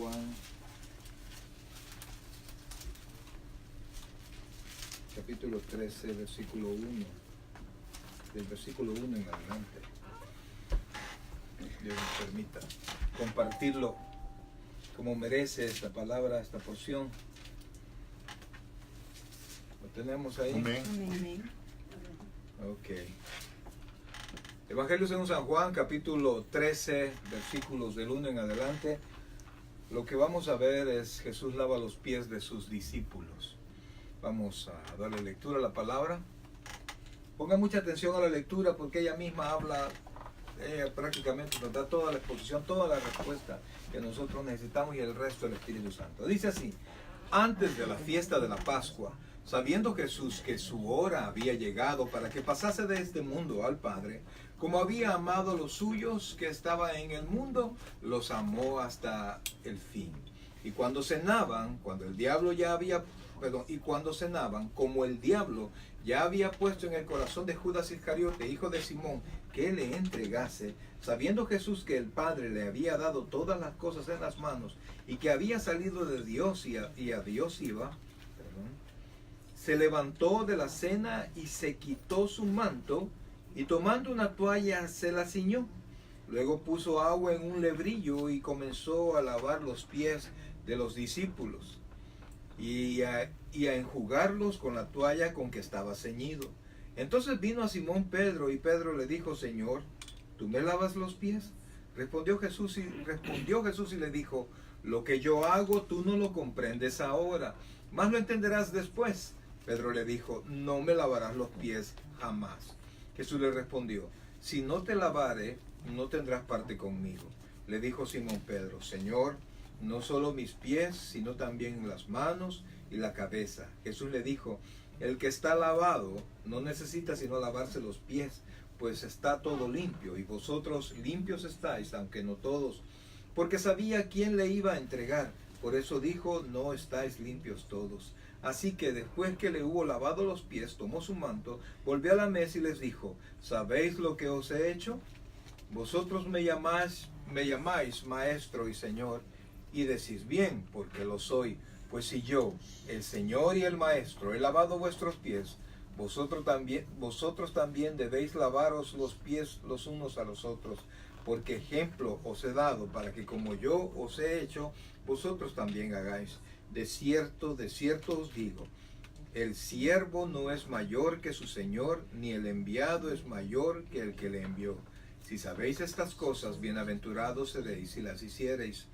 Juan, capítulo 13, versículo 1, del versículo 1 en adelante. Dios nos permita compartirlo como merece esta palabra, esta porción. ¿Lo tenemos ahí? Amén. Amén. Ok. Evangelio según San Juan, capítulo 13, versículos del 1 en adelante. Lo que vamos a ver es Jesús lava los pies de sus discípulos. Vamos a darle lectura a la palabra. Pongan mucha atención a la lectura porque ella misma habla, prácticamente nos da toda la exposición, toda la respuesta que nosotros necesitamos y el resto del Espíritu Santo. Dice así: antes de la fiesta de la Pascua, sabiendo Jesús que su hora había llegado para que pasase de este mundo al Padre, como había amado a los suyos que estaban en el mundo, los amó hasta el fin. Y cuando cenaban, como el diablo ya había puesto en el corazón de Judas Iscariote, hijo de Simón, que le entregase, sabiendo Jesús que el Padre le había dado todas las cosas en las manos y que había salido de Dios y a Dios iba, se levantó de la cena y se quitó su manto y tomando una toalla se la ciñó. Luego puso agua en un lebrillo y comenzó a lavar los pies de los discípulos y a enjugarlos con la toalla con que estaba ceñido. Entonces vino a Simón Pedro y Pedro le dijo: Señor, ¿tú me lavas los pies? Respondió Jesús y le dijo: lo que yo hago tú no lo comprendes ahora, mas lo entenderás después. Pedro le dijo: no me lavarás los pies jamás. Jesús le respondió: si no te lavare, no tendrás parte conmigo. Le dijo Simón Pedro: Señor, no solo mis pies, sino también las manos y la cabeza. Jesús le dijo: el que está lavado no necesita sino lavarse los pies, pues está todo limpio, y vosotros limpios estáis, aunque no todos, porque sabía quién le iba a entregar. Por eso dijo: no estáis limpios todos. Así que después que le hubo lavado los pies, tomó su manto, volvió a la mesa y les dijo: ¿sabéis lo que os he hecho? Vosotros me llamáis maestro y señor, y decís bien, porque lo soy. Pues si yo, el Señor y el Maestro, he lavado vuestros pies, vosotros también debéis lavaros los pies los unos a los otros, porque ejemplo os he dado para que como yo os he hecho, vosotros también hagáis. De cierto os digo, el siervo no es mayor que su Señor, ni el enviado es mayor que el que le envió. Si sabéis estas cosas, bienaventurados seréis si las hiciereis.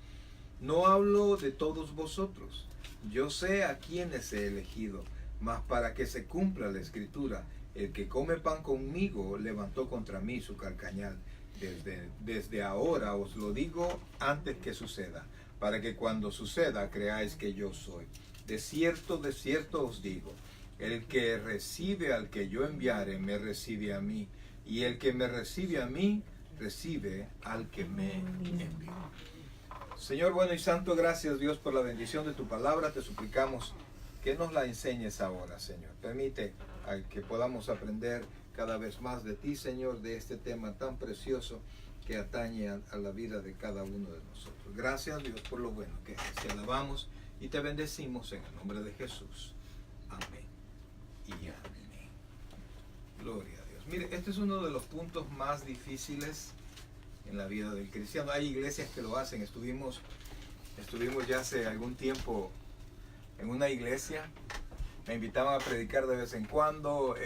No hablo de todos vosotros. Yo sé a quienes he elegido, mas para que se cumpla la Escritura, el que come pan conmigo levantó contra mí su carcañal. Desde ahora os lo digo antes que suceda, para que cuando suceda creáis que yo soy. De cierto os digo, el que recibe al que yo enviare, me recibe a mí, y el que me recibe a mí, recibe al que me envió. Señor bueno y santo, gracias Dios por la bendición de tu palabra. Te suplicamos que nos la enseñes ahora, Señor. Permite que podamos aprender cada vez más de ti, Señor, de este tema tan precioso que atañe a la vida de cada uno de nosotros. Gracias Dios por lo bueno que es. Te alabamos y te bendecimos en el nombre de Jesús. Amén y amén. Gloria a Dios. Mire, este es uno de los puntos más difíciles en la vida del cristiano. Hay iglesias que lo hacen. Estuvimos ya hace algún tiempo en una iglesia. Me invitaban a predicar de vez en cuando.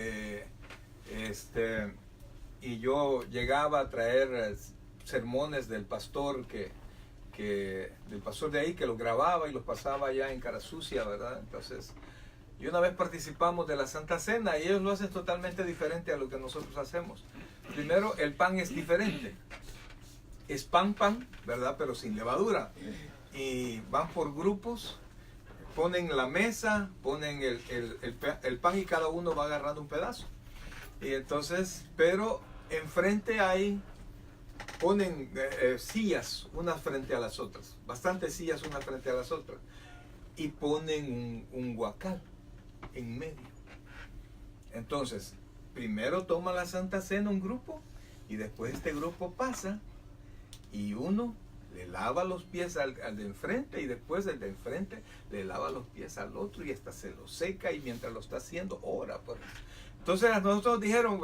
Y yo llegaba a traer sermones del pastor del pastor de ahí, que los grababa y los pasaba allá en Cara Sucia, ¿verdad? Entonces, y una vez participamos de la Santa Cena y ellos lo hacen totalmente diferente a lo que nosotros hacemos. Primero, el pan es diferente. Es pan, ¿verdad? Pero sin levadura. Y van por grupos, ponen la mesa, ponen el pan y cada uno va agarrando un pedazo. Y entonces, pero enfrente ponen sillas unas frente a las otras, bastantes sillas unas frente a las otras, y ponen un guacal en medio. Entonces, primero toma la Santa Cena un grupo, y después este grupo pasa, y uno le lava los pies al de enfrente, y después el de enfrente le lava los pies al otro, y hasta se lo seca, y mientras lo está haciendo, ora por eso. Entonces a nosotros dijeron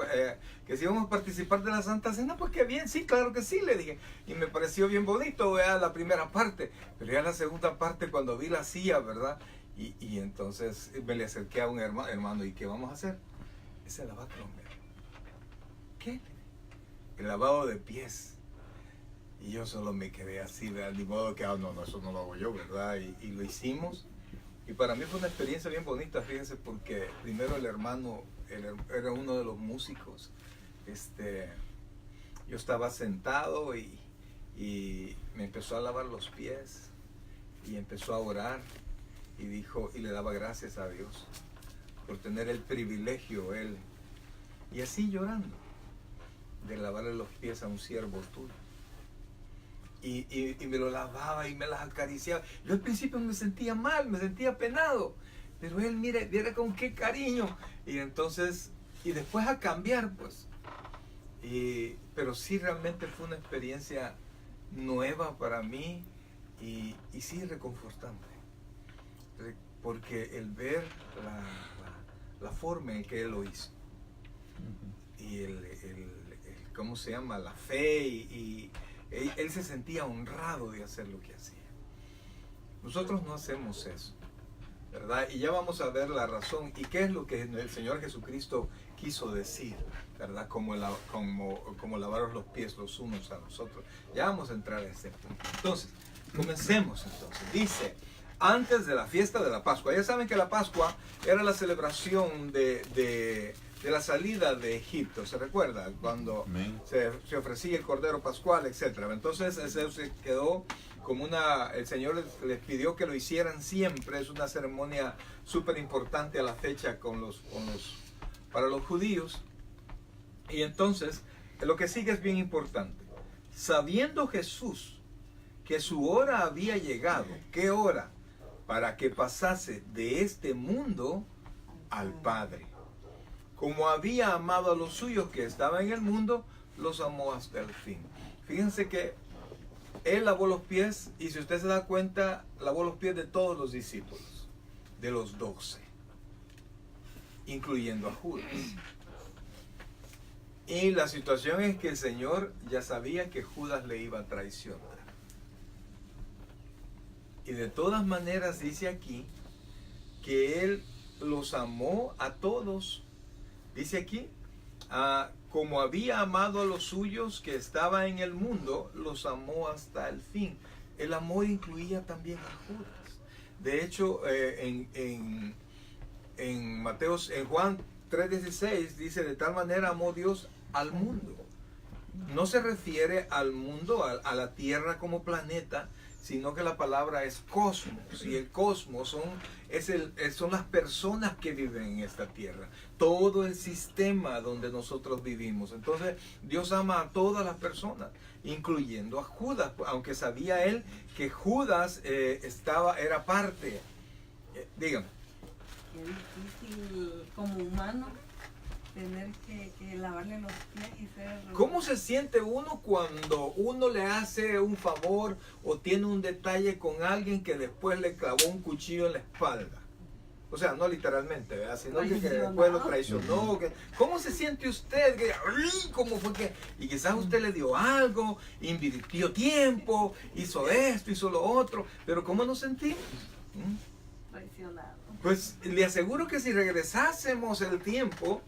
que si íbamos a participar de la Santa Cena, pues qué bien, sí, claro que sí, le dije. Y me pareció bien bonito, ¿verdad? La primera parte, pero ya la segunda parte, cuando vi la silla, ¿verdad? Y entonces me le acerqué a un hermano, ¿y qué vamos a hacer? Ese lavacromes. ¿Qué? El lavado de pies. Y yo solo me quedé así, ¿verdad? De modo que, no, eso no lo hago yo, ¿verdad? Y lo hicimos. Y para mí fue una experiencia bien bonita, fíjense, porque primero el hermano era uno de los músicos. Yo estaba sentado y me empezó a lavar los pies y empezó a orar y dijo, y le daba gracias a Dios por tener el privilegio él, y así llorando, de lavarle los pies a un siervo tuyo. Y me lo lavaba y me las acariciaba. Yo al principio me sentía mal, me sentía penado, pero él, mire con qué cariño. Y entonces, y después a cambiar, pues. Pero sí, realmente fue una experiencia nueva para mí y sí reconfortante. Porque el ver la forma en que él lo hizo, y ¿cómo se llama? La fe, y él se sentía honrado de hacer lo que hacía. Nosotros no hacemos eso, ¿verdad? Y ya vamos a ver la razón y qué es lo que el Señor Jesucristo quiso decir, ¿verdad? Como lavaros los pies los unos a los otros. Ya vamos a entrar a este punto. Entonces, comencemos entonces. Dice, antes de la fiesta de la Pascua. Ya saben que la Pascua era la celebración de la salida de Egipto, ¿se recuerda? Cuando se ofrecía el Cordero Pascual, etc. Entonces eso se quedó como el Señor les pidió que lo hicieran siempre. Es una ceremonia súper importante a la fecha para los judíos. Y entonces, lo que sigue es bien importante. Sabiendo Jesús que su hora había llegado, ¿qué hora? Para que pasase de este mundo al Padre. Como había amado a los suyos que estaban en el mundo, los amó hasta el fin. Fíjense que él lavó los pies, y si usted se da cuenta, lavó los pies de todos los discípulos, de los 12, incluyendo a Judas. Y la situación es que el Señor ya sabía que Judas le iba a traicionar. Y de todas maneras dice aquí que Él los amó a todos. Dice aquí, como había amado a los suyos que estaban en el mundo, los amó hasta el fin. El amor incluía también a Judas. De hecho, en Juan 3:16 dice, de tal manera amó Dios al mundo. No se refiere al mundo, a la tierra como planeta, sino que la palabra es cosmos, y el cosmos son las personas que viven en esta tierra, todo el sistema donde nosotros vivimos. Entonces Dios ama a todas las personas, incluyendo a Judas, aunque sabía él que Judas era parte. Dígame. Qué difícil como humano tener que lavarle los pies y ser... ¿Cómo se siente uno cuando uno le hace un favor o tiene un detalle con alguien que después le clavó un cuchillo en la espalda? O sea, no literalmente, ¿verdad? Sino que después lo traicionó. ¿Cómo se siente usted? ¿Cómo fue que? Y quizás usted le dio algo, invirtió tiempo, hizo esto, hizo lo otro, pero ¿cómo nos sentimos? Traicionado. Pues le aseguro que si regresásemos el tiempo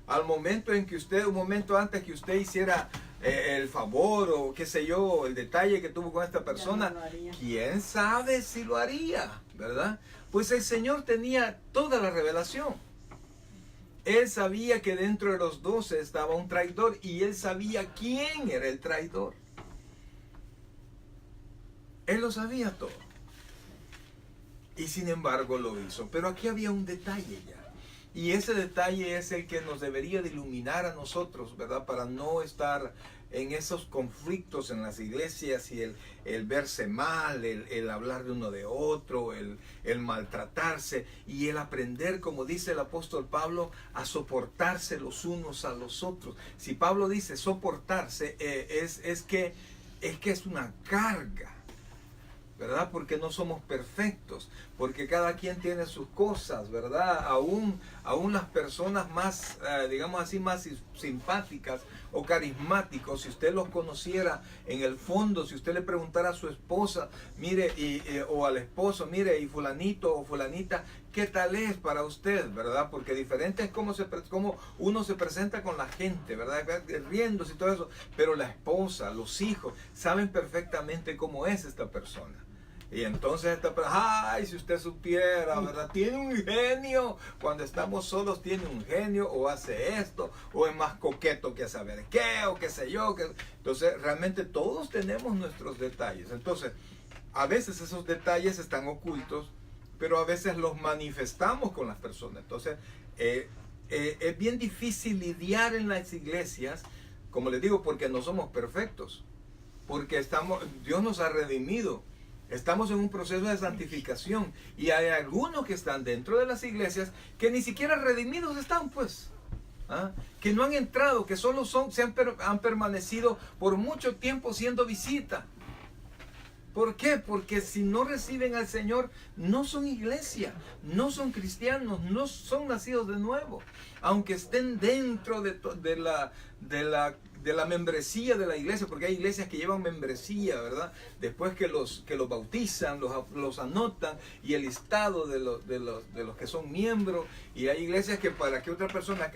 al momento en que un momento antes que usted hiciera el favor o qué sé yo, el detalle que tuvo con esta persona, no quién sabe si lo haría, ¿verdad? Pues el Señor tenía toda la revelación. Él sabía que dentro de los 12 estaba un traidor, y él sabía quién era el traidor. Él lo sabía todo. Y sin embargo lo hizo. Pero aquí había un detalle ya. Y ese detalle es el que nos debería de iluminar a nosotros, ¿verdad? Para no estar en esos conflictos en las iglesias, y el verse mal, el hablar de uno de otro, el maltratarse, y el aprender, como dice el apóstol Pablo, a soportarse los unos a los otros. Si Pablo dice soportarse, es que es que es una carga, ¿verdad? Porque no somos perfectos, porque cada quien tiene sus cosas, ¿verdad? Aún las personas más, digamos así, más simpáticas o carismáticos, si usted los conociera en el fondo, si usted le preguntara a su esposa, mire, o al esposo, mire, y fulanito o fulanita, ¿qué tal es para usted, verdad? Porque diferente es cómo uno se presenta con la gente, ¿verdad? Riéndose y todo eso, pero la esposa, los hijos, saben perfectamente cómo es esta persona. Y entonces esta persona, ay, si usted supiera, ¿verdad? Tiene un genio. Cuando estamos solos tiene un genio, o hace esto, o es más coqueto que saber qué, o qué sé yo. Entonces, realmente todos tenemos nuestros detalles. Entonces, a veces esos detalles están ocultos, pero a veces los manifestamos con las personas. Entonces, es bien difícil lidiar en las iglesias, como les digo, porque no somos perfectos. Porque Dios nos ha redimido. Estamos en un proceso de santificación y hay algunos que están dentro de las iglesias que ni siquiera redimidos están, pues. Que no han entrado, que solo han permanecido por mucho tiempo siendo visita. ¿Por qué? Porque si no reciben al Señor, no son iglesia, no son cristianos, no son nacidos de nuevo. Aunque estén dentro de la membresía de la iglesia, porque hay iglesias que llevan membresía, ¿verdad? Después que los bautizan, los anotan, y el listado de los que son miembros, y hay iglesias que para que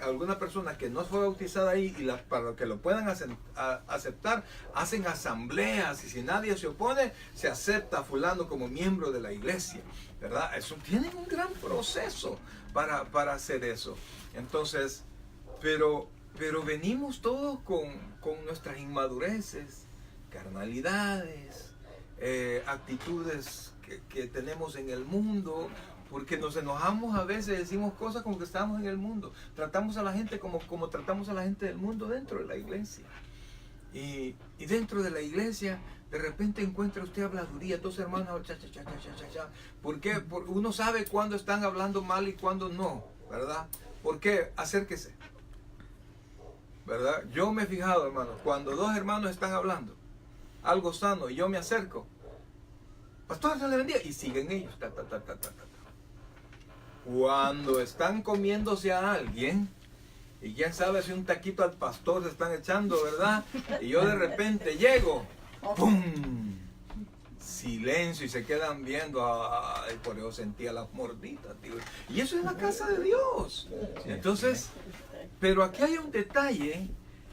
alguna persona que no fue bautizada ahí, para que lo puedan aceptar, hacen asambleas, y si nadie se opone, se acepta a fulano como miembro de la iglesia, ¿verdad? Tienen un gran proceso para hacer eso. Entonces, pero venimos todos con nuestras inmadureces, carnalidades, actitudes que tenemos en el mundo, porque nos enojamos a veces, decimos cosas como que estamos en el mundo. Tratamos a la gente como tratamos a la gente del mundo dentro de la iglesia. Y dentro de la iglesia, de repente encuentra usted habladuría, dos hermanos, ¿Por qué? Porque uno sabe cuándo están hablando mal y cuándo no, ¿verdad? ¿Por qué? Acérquese, ¿verdad? Yo me he fijado, hermanos, cuando dos hermanos están hablando algo sano y yo me acerco, pastor, se le bendiga, y siguen ellos, Cuando están comiéndose a alguien, y quién sabe si un taquito al pastor se están echando, ¿verdad? Y yo de repente llego, ¡pum! Silencio, y se quedan viendo. Ay, por eso sentía las morditas, tío. Y eso es la casa de Dios. Entonces, pero aquí hay un detalle,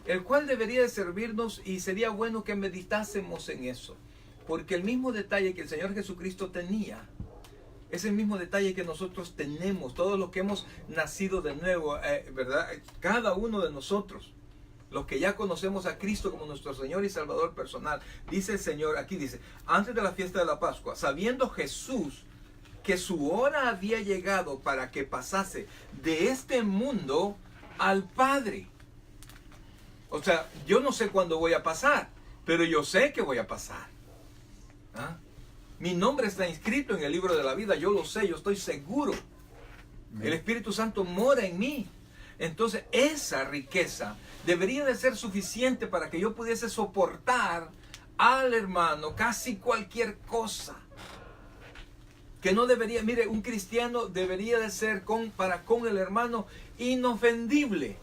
el cual debería de servirnos, y sería bueno que meditásemos en eso. Porque el mismo detalle que el Señor Jesucristo tenía, es el mismo detalle que nosotros tenemos, todos los que hemos nacido de nuevo, ¿verdad? Cada uno de nosotros, los que ya conocemos a Cristo como nuestro Señor y Salvador personal. Dice el Señor, aquí dice, antes de la fiesta de la Pascua, sabiendo Jesús que su hora había llegado para que pasase de este mundo al Padre. O sea, yo no sé cuándo voy a pasar, pero yo sé que voy a pasar. Mi nombre está inscrito en el libro de la vida, yo lo sé, yo estoy seguro. El Espíritu Santo mora en mí. Entonces, esa riqueza debería de ser suficiente para que yo pudiese soportar al hermano casi cualquier cosa. Que no debería, mire, un cristiano debería de ser para con el hermano inofendible.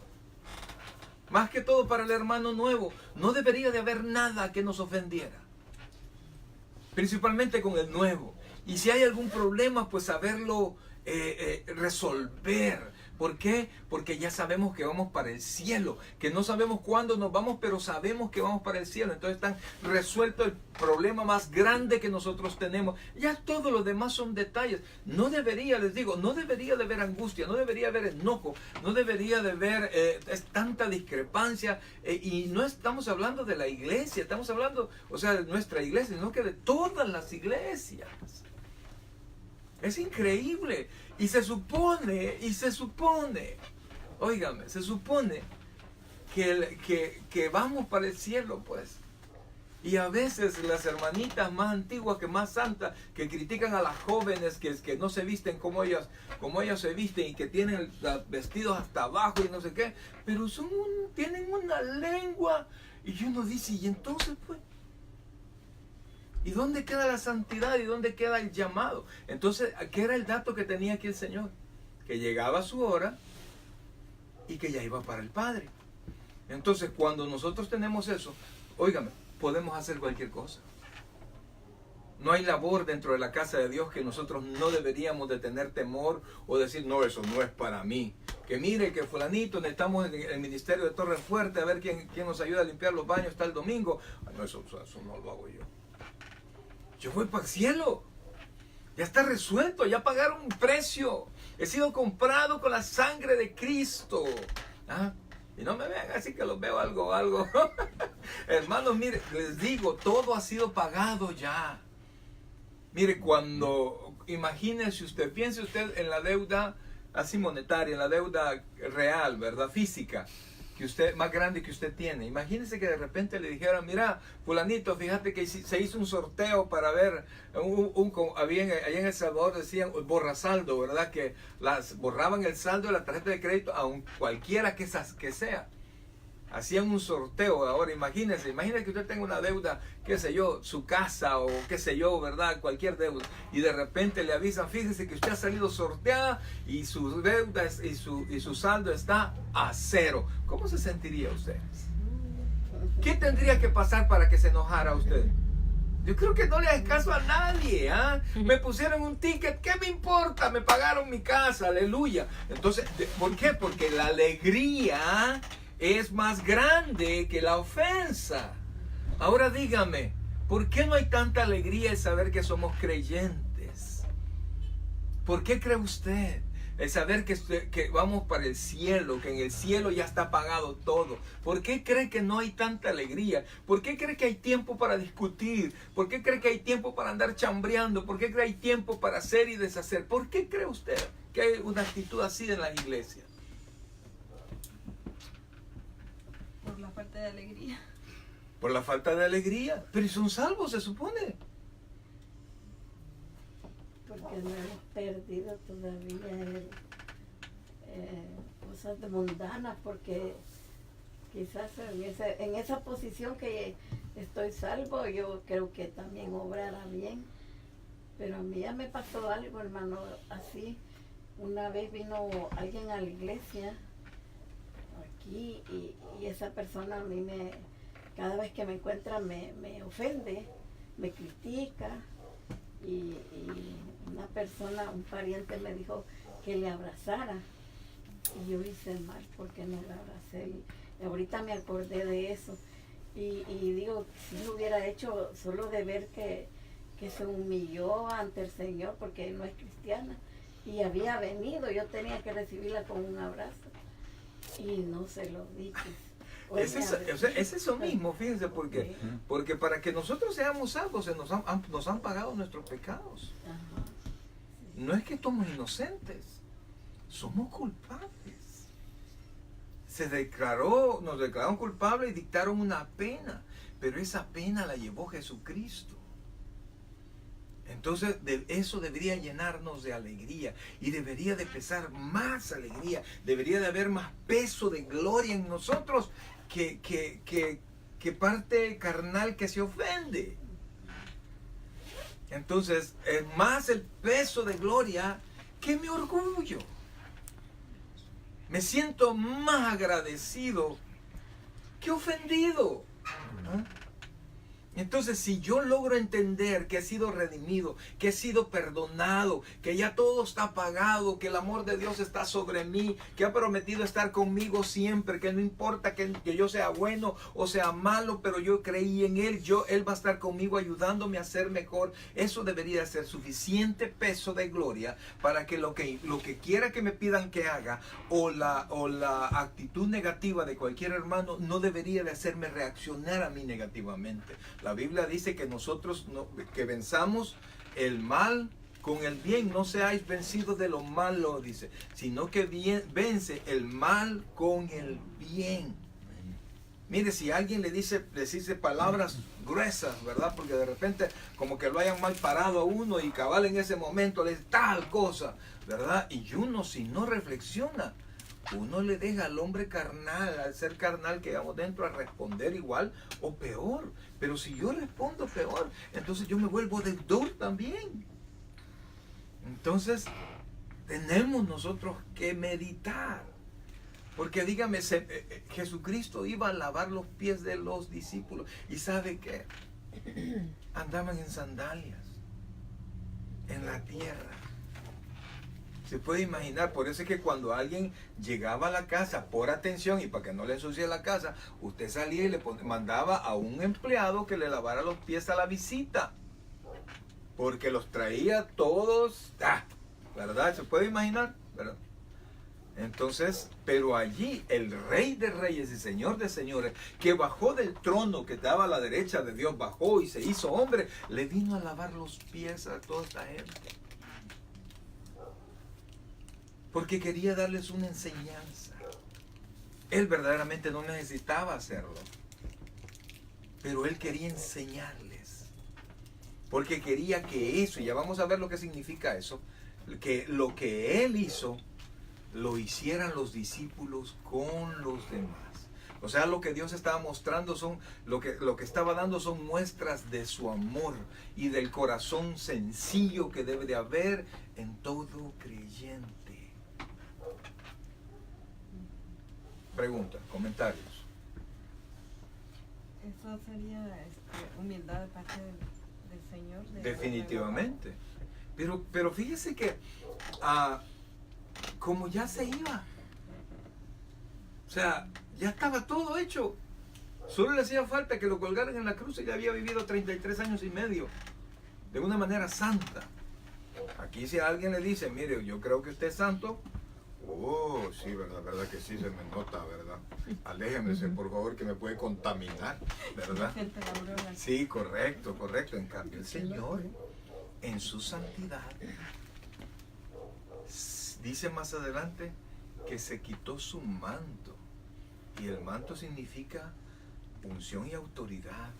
Más que todo para el hermano nuevo. No debería de haber nada que nos ofendiera. Principalmente con el nuevo. Y si hay algún problema, pues saberlo resolver. ¿Por qué? Porque ya sabemos que vamos para el cielo, que no sabemos cuándo nos vamos, pero sabemos que vamos para el cielo. Entonces están resuelto el problema más grande que nosotros tenemos. Ya todo lo demás son detalles. No debería, les digo, no debería de haber angustia, no debería haber enojo, no debería de haber tanta discrepancia. Y no estamos hablando de la iglesia, estamos hablando, o sea, de nuestra iglesia, sino que de todas las iglesias. Es increíble. Y se supone, óigame, se supone que vamos para el cielo, pues. Y a veces las hermanitas más antiguas, que más santas, que critican a las jóvenes que no se visten como ellas se visten, y que tienen vestidos hasta abajo y no sé qué, pero tienen una lengua, y uno dice, y entonces pues, ¿Y dónde queda la santidad? ¿Y dónde queda el llamado? Entonces, ¿qué era el dato que tenía aquí el Señor? Que llegaba su hora y que ya iba para el Padre. Entonces, cuando nosotros tenemos eso, óigame, podemos hacer cualquier cosa. No hay labor dentro de la casa de Dios que nosotros no deberíamos de tener temor o decir, no, eso no es para mí. Que mire que fulanito, necesitamos en el ministerio de Torre Fuerte a ver quién nos ayuda a limpiar los baños hasta el domingo. No, eso no lo hago yo. Yo voy para el cielo. Ya está resuelto, ya pagaron un precio. He sido comprado con la sangre de Cristo. ¿Ah? Y no me vean así que los veo algo. Hermanos, mire, les digo, todo ha sido pagado ya. Mire, imagínese usted, piense usted en la deuda así monetaria, en la deuda real, ¿verdad? Física, que usted, más grande que usted tiene. Imagínese que de repente le dijeran, mira, fulanito, fíjate que se hizo un sorteo para ver, allá en El Salvador decían borrasaldo, ¿verdad? Que borraban el saldo de la tarjeta de crédito a cualquiera que sea. Hacían un sorteo. Ahora imagínese que usted tenga una deuda, qué sé yo, su casa o qué sé yo, ¿verdad? Cualquier deuda. Y de repente le avisan, fíjese que usted ha salido sorteada y su deuda y su saldo está a 0. ¿Cómo se sentiría usted? ¿Qué tendría que pasar para que se enojara usted? Yo creo que no le hace caso a nadie. Me pusieron un ticket, ¿qué me importa? Me pagaron mi casa, aleluya. Entonces, ¿por qué? Porque la alegría es más grande que la ofensa. Ahora dígame, ¿por qué no hay tanta alegría en saber que somos creyentes? ¿Por qué cree usted? El saber que vamos para el cielo, que en el cielo ya está pagado todo. ¿Por qué cree que no hay tanta alegría? ¿Por qué cree que hay tiempo para discutir? ¿Por qué cree que hay tiempo para andar chambreando? ¿Por qué cree que hay tiempo para hacer y deshacer? ¿Por qué cree usted que hay una actitud así en las iglesias? Por la falta de alegría. Por la falta de alegría. Pero son salvos, se supone. Porque no hemos perdido todavía cosas mundanas, porque quizás en esa posición que estoy salvo, yo creo que también obrará bien. Pero a mí ya me pasó algo, hermano, así. Una vez vino alguien a la iglesia aquí y esa persona a mí cada vez que me encuentra me ofende, me critica, y una persona, un pariente me dijo que le abrazara y yo hice mal porque no le abracé, y ahorita me acordé de eso y digo, si lo hubiera hecho solo de ver que se humilló ante el Señor porque no es cristiana y había venido, yo tenía que recibirla con un abrazo y no se lo dije. Es eso mismo, fíjense, porque para que nosotros seamos salvos nos han pagado nuestros pecados. Ajá. No es que somos inocentes, somos culpables. Nos declararon culpables y dictaron una pena, pero esa pena la llevó Jesucristo. Entonces eso debería llenarnos de alegría y debería de pesar más alegría, debería de haber más peso de gloria en nosotros que parte carnal que se ofende. Entonces es más el peso de gloria que mi orgullo. Me siento más agradecido que ofendido. ¿Ah? Entonces, si yo logro entender que he sido redimido, que he sido perdonado, que ya todo está pagado, que el amor de Dios está sobre mí, que ha prometido estar conmigo siempre, que no importa que yo sea bueno o sea malo, pero yo creí en Él, Él va a estar conmigo ayudándome a ser mejor. Eso debería ser suficiente peso de gloria para que lo que quiera que me pidan que haga o la actitud negativa de cualquier hermano no debería de hacerme reaccionar a mí negativamente. La Biblia dice que nosotros que venzamos el mal con el bien. No seáis vencidos de lo malo, dice, sino que vence el mal con el bien. Mire, si alguien les dice palabras gruesas, ¿verdad? Porque de repente como que lo hayan mal parado a uno y cabal en ese momento le dice tal cosa, ¿verdad? Y uno si no reflexiona, uno le deja al hombre carnal, al ser carnal que llevamos dentro, a responder igual o peor. Pero si yo respondo peor, entonces yo me vuelvo deudor también. Entonces, tenemos nosotros que meditar. Porque dígame, Jesucristo iba a lavar los pies de los discípulos. ¿Y sabe qué? Andaban en sandalias, en la tierra. Se puede imaginar, por eso es que cuando alguien llegaba a la casa, por atención y para que no le ensucie la casa, usted salía y le mandaba a un empleado que le lavara los pies a la visita. Porque los traía todos, ¿verdad? ¿Se puede imaginar? ¿Verdad? Entonces, pero allí el Rey de Reyes y Señor de Señores, que bajó del trono que estaba a la derecha de Dios, bajó y se hizo hombre, le vino a lavar los pies a toda esta gente. Porque quería darles una enseñanza. Él verdaderamente no necesitaba hacerlo, pero él quería enseñarles. Porque quería que eso, y ya vamos a ver lo que significa eso, que lo que él hizo, lo hicieran los discípulos con los demás. O sea, lo que Dios estaba mostrando lo que estaba dando son muestras de su amor y del corazón sencillo que debe de haber en todo creyente. Preguntas, comentarios. Eso sería humildad de parte del Señor. Definitivamente. Pero fíjese que como ya se iba, o sea, ya estaba todo hecho, solo le hacía falta que lo colgaran en la cruz y ya había vivido 33 años y medio de una manera santa. Aquí si a alguien le dice, mire, yo creo que usted es santo, oh, sí, verdad que sí, se me nota, ¿verdad? Aléjemese, por favor, que me puede contaminar, ¿verdad? Sí, correcto. En cambio, el Señor, en su santidad, dice más adelante que se quitó su manto. Y el manto significa unción y autoridad.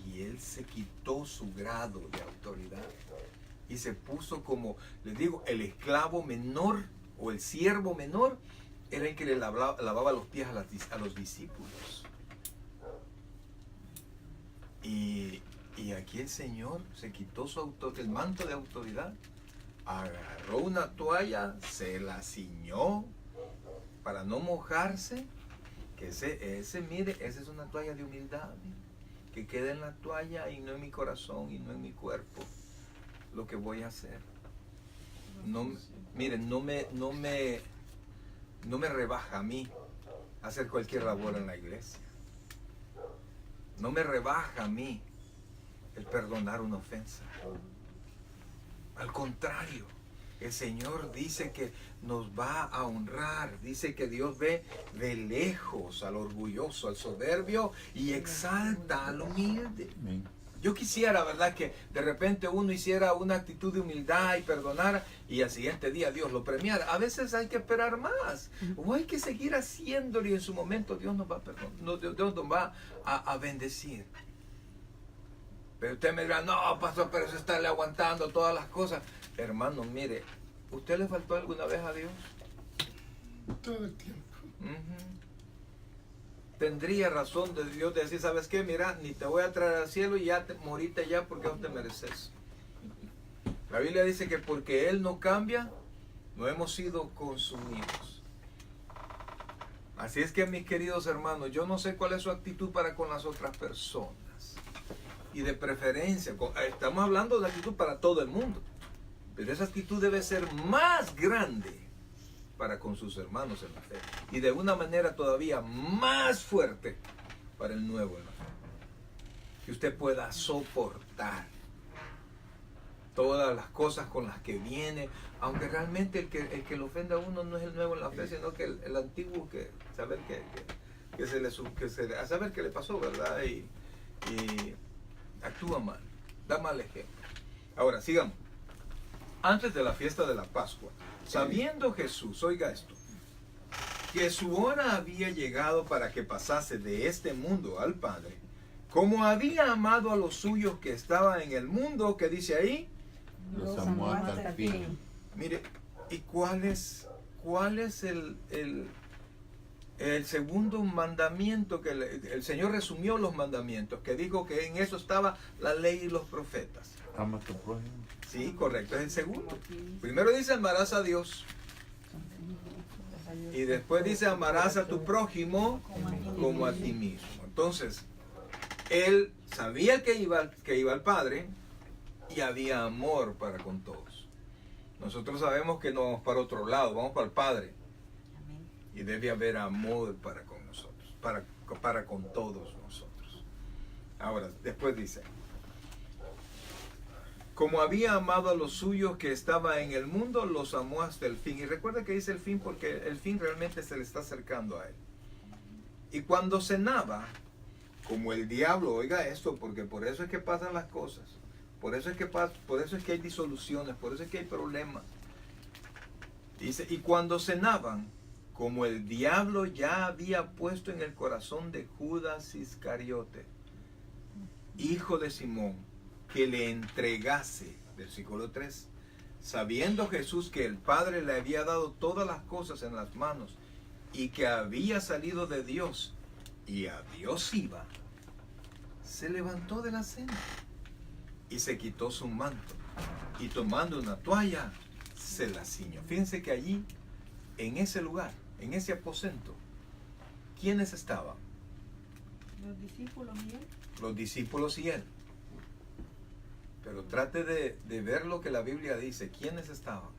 Y él se quitó su grado de autoridad. Y se puso como, les digo, el esclavo menor o el siervo menor era el que le lavaba los pies a los discípulos. Y aquí el Señor se quitó el manto de autoridad, agarró una toalla, se la ciñó para no mojarse, que mire, esa es una toalla de humildad, que quede en la toalla y no en mi corazón y no en mi cuerpo lo que voy a hacer. No, miren, no me rebaja a mí hacer cualquier labor en la iglesia. No me rebaja a mí el perdonar una ofensa. Al contrario, el Señor dice que nos va a honrar. Dice que Dios ve de lejos al orgulloso, al soberbio y exalta al humilde. Amén. Yo quisiera, ¿verdad?, que de repente uno hiciera una actitud de humildad y perdonara y al siguiente día Dios lo premiara. A veces hay que esperar más o hay que seguir haciéndolo y en su momento Dios nos va a perdonar, Dios nos va a bendecir. Pero usted me dirá, no, pastor, pero eso estarle aguantando todas las cosas. Hermano, mire, ¿usted le faltó alguna vez a Dios? Todo el tiempo. Tendría razón de Dios de decir, ¿sabes qué? Mira, ni te voy a traer al cielo y ya moriste ya porque no te mereces. La Biblia dice que porque Él no cambia, no hemos sido consumidos. Así es que, mis queridos hermanos, yo no sé cuál es su actitud para con las otras personas. Y de preferencia, estamos hablando de actitud para todo el mundo, pero esa actitud debe ser más grande para con sus hermanos en la fe, y de una manera todavía más fuerte para el nuevo en la fe. Que usted pueda soportar todas las cosas con las que viene, aunque realmente el que lo ofende a uno no es el nuevo en la fe, sino que el antiguo, que saber a saber qué le pasó, ¿verdad? Y actúa mal, da mal ejemplo. Ahora, sigamos. Antes de la fiesta de la Pascua, sabiendo Jesús, oiga esto, que su hora había llegado para que pasase de este mundo al Padre, como había amado a los suyos que estaban en el mundo, ¿qué dice ahí? Los amó hasta el fin. Mire, ¿y cuál es ¿cuál es el segundo mandamiento que el Señor resumió los mandamientos, que dijo que en eso estaba la ley y los profetas? Ama a tu prójimo. Sí, correcto, es el segundo. Primero dice amarás a Dios y después dice amarás a tu prójimo como a ti mismo. Entonces, él sabía que iba al Padre y había amor para con todos. Nosotros sabemos que no vamos para otro lado, vamos para el Padre. Y debe haber amor para con nosotros, para con todos nosotros. Ahora, después dice, como había amado a los suyos que estaba en el mundo, los amó hasta el fin. Y recuerda que dice el fin porque el fin realmente se le está acercando a él. Y cuando cenaba, como el diablo, oiga esto, porque por eso es que pasan las cosas, por eso es que hay disoluciones, por eso es que hay problemas. Dice, y cuando cenaban, como el diablo ya había puesto en el corazón de Judas Iscariote, hijo de Simón, que le entregase, versículo 3, sabiendo Jesús que el Padre le había dado todas las cosas en las manos y que había salido de Dios y a Dios iba, se levantó de la cena y se quitó su manto y tomando una toalla se la ciñó. Fíjense que allí, en ese lugar, en ese aposento, ¿quiénes estaban? Los discípulos y él. Los discípulos y él. Pero trate de ver lo que la Biblia dice. ¿Quiénes estaban?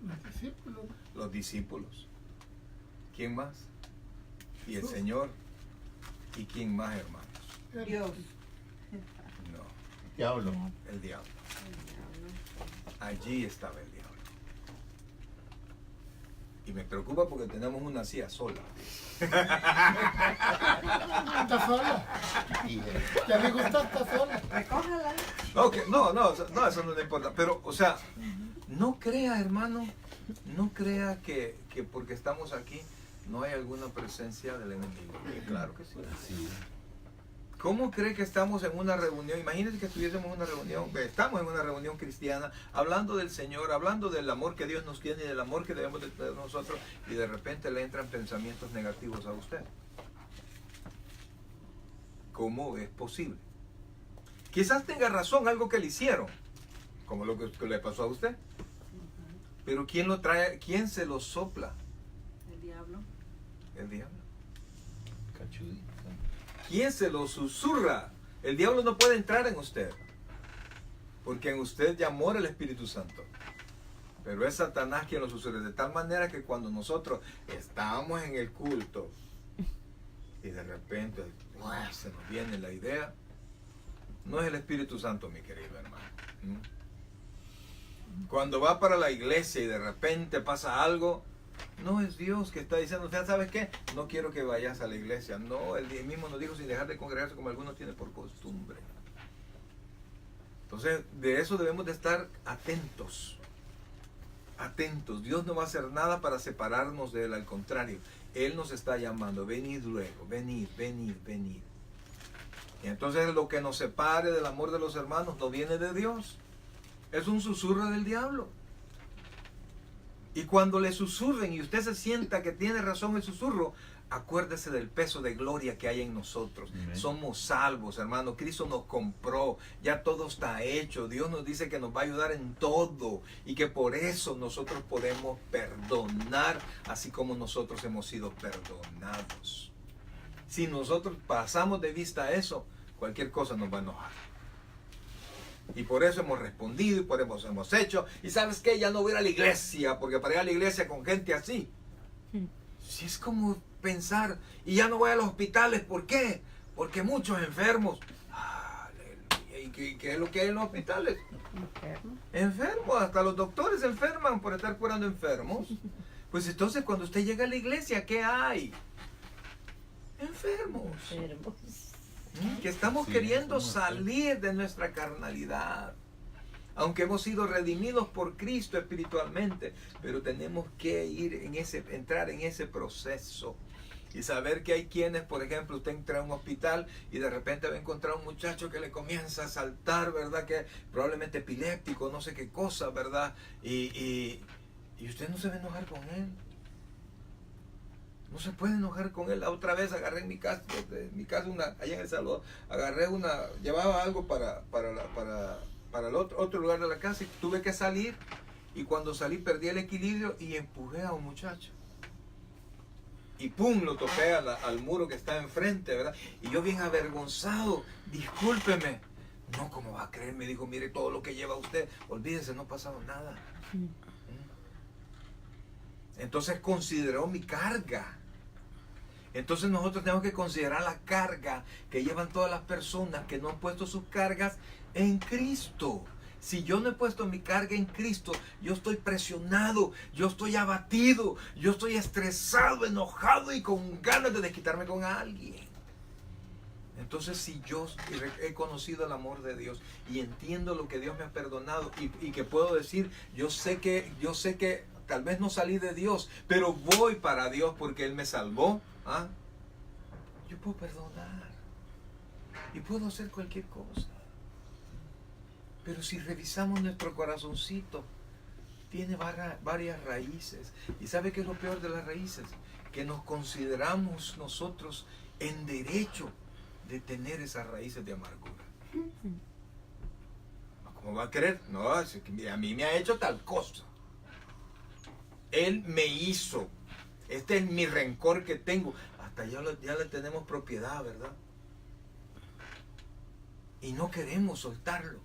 Los discípulos. Los discípulos. ¿Quién más? Y el Señor. ¿Y quién más, hermanos? Dios. No, Diablo. el diablo. Allí estaba el diablo. Y me preocupa porque tenemos una silla sola. Está sola. Ya le gusta, está sola. Recójala. No, eso no le importa. Pero, o sea, no crea, hermano, no crea que porque estamos aquí no hay alguna presencia del enemigo. Claro que sí. Sí. ¿Cómo cree que estamos en una reunión? Imagínense que estuviésemos en una reunión, estamos en una reunión cristiana, hablando del Señor, hablando del amor que Dios nos tiene y del amor que debemos de tener nosotros, y de repente le entran pensamientos negativos a usted. ¿Cómo es posible? Quizás tenga razón algo que le hicieron, como lo que le pasó a usted. Pero ¿quién lo trae? ¿Quién se lo sopla? El diablo. El diablo. Cachudito. ¿Quién se lo susurra? El diablo no puede entrar en usted, porque en usted ya mora el Espíritu Santo. Pero es Satanás quien lo susurra, de tal manera que cuando nosotros estamos en el culto y de repente se nos viene la idea, no es el Espíritu Santo, mi querido hermano. Cuando va para la iglesia y de repente pasa algo, no es Dios que está diciendo, ¿usted sabes qué? No quiero que vayas a la iglesia. No, él mismo nos dijo sin dejar de congregarse como algunos tienen por costumbre. Entonces, de eso debemos de estar atentos. Atentos. Dios no va a hacer nada para separarnos de él, al contrario. Él nos está llamando, venid luego, venid, venid, venid. Y entonces lo que nos separe del amor de los hermanos no viene de Dios. Es un susurro del diablo. Y cuando le susurren y usted se sienta que tiene razón el susurro, acuérdese del peso de gloria que hay en nosotros. Amén. Somos salvos, hermano. Cristo nos compró. Ya todo está hecho. Dios nos dice que nos va a ayudar en todo. Y que por eso nosotros podemos perdonar, así como nosotros hemos sido perdonados. Si nosotros pasamos de vista eso, cualquier cosa nos va a enojar. Y por eso hemos respondido y por eso hemos hecho. Y ¿sabes qué? Ya no voy a ir a la iglesia, porque para ir a la iglesia con gente así. Si es como pensar, y ya no voy a los hospitales, ¿por qué? Porque muchos enfermos. Aleluya. ¿Y qué es lo que hay en los hospitales? Enfermos, hasta los doctores se enferman por estar curando enfermos. Pues entonces cuando usted llega a la iglesia, ¿qué hay? Enfermos. Que estamos queriendo salir de nuestra carnalidad, aunque hemos sido redimidos por Cristo espiritualmente, pero tenemos que entrar en ese proceso. Y saber que hay quienes, por ejemplo, usted entra a un hospital y de repente va a encontrar un muchacho que le comienza a saltar, ¿verdad? Que probablemente epiléptico, no sé qué cosa, ¿verdad? Y usted no se va a enojar con él. No se puede enojar con él. La otra vez agarré en mi casa, allá en El Salvador, llevaba algo para el otro lugar de la casa y tuve que salir. Y cuando salí perdí el equilibrio y empujé a un muchacho. Y pum, lo topé al muro que está enfrente, ¿verdad? Y yo bien avergonzado, discúlpeme. No, ¿cómo va a creer? Me dijo, mire todo lo que lleva usted. Olvídese, no ha pasado nada. Entonces consideró mi carga. Entonces nosotros tenemos que considerar la carga que llevan todas las personas que no han puesto sus cargas en Cristo. Si yo no he puesto mi carga en Cristo, yo estoy presionado, yo estoy abatido, yo estoy estresado, enojado y con ganas de desquitarme con alguien. Entonces, si yo he conocido el amor de Dios y entiendo lo que Dios me ha perdonado y que puedo decir, yo sé que tal vez no salí de Dios, pero voy para Dios porque Él me salvó. ¿Ah? Yo puedo perdonar y puedo hacer cualquier cosa. Pero si revisamos nuestro corazoncito, tiene varias raíces. ¿Y sabe qué es lo peor de las raíces? Que nos consideramos nosotros en derecho de tener esas raíces de amargura. ¿Cómo va a creer? No, es que a mí me ha hecho tal cosa. Él me hizo. Este es mi rencor que tengo. Hasta ya le tenemos propiedad, ¿verdad? Y no queremos soltarlo.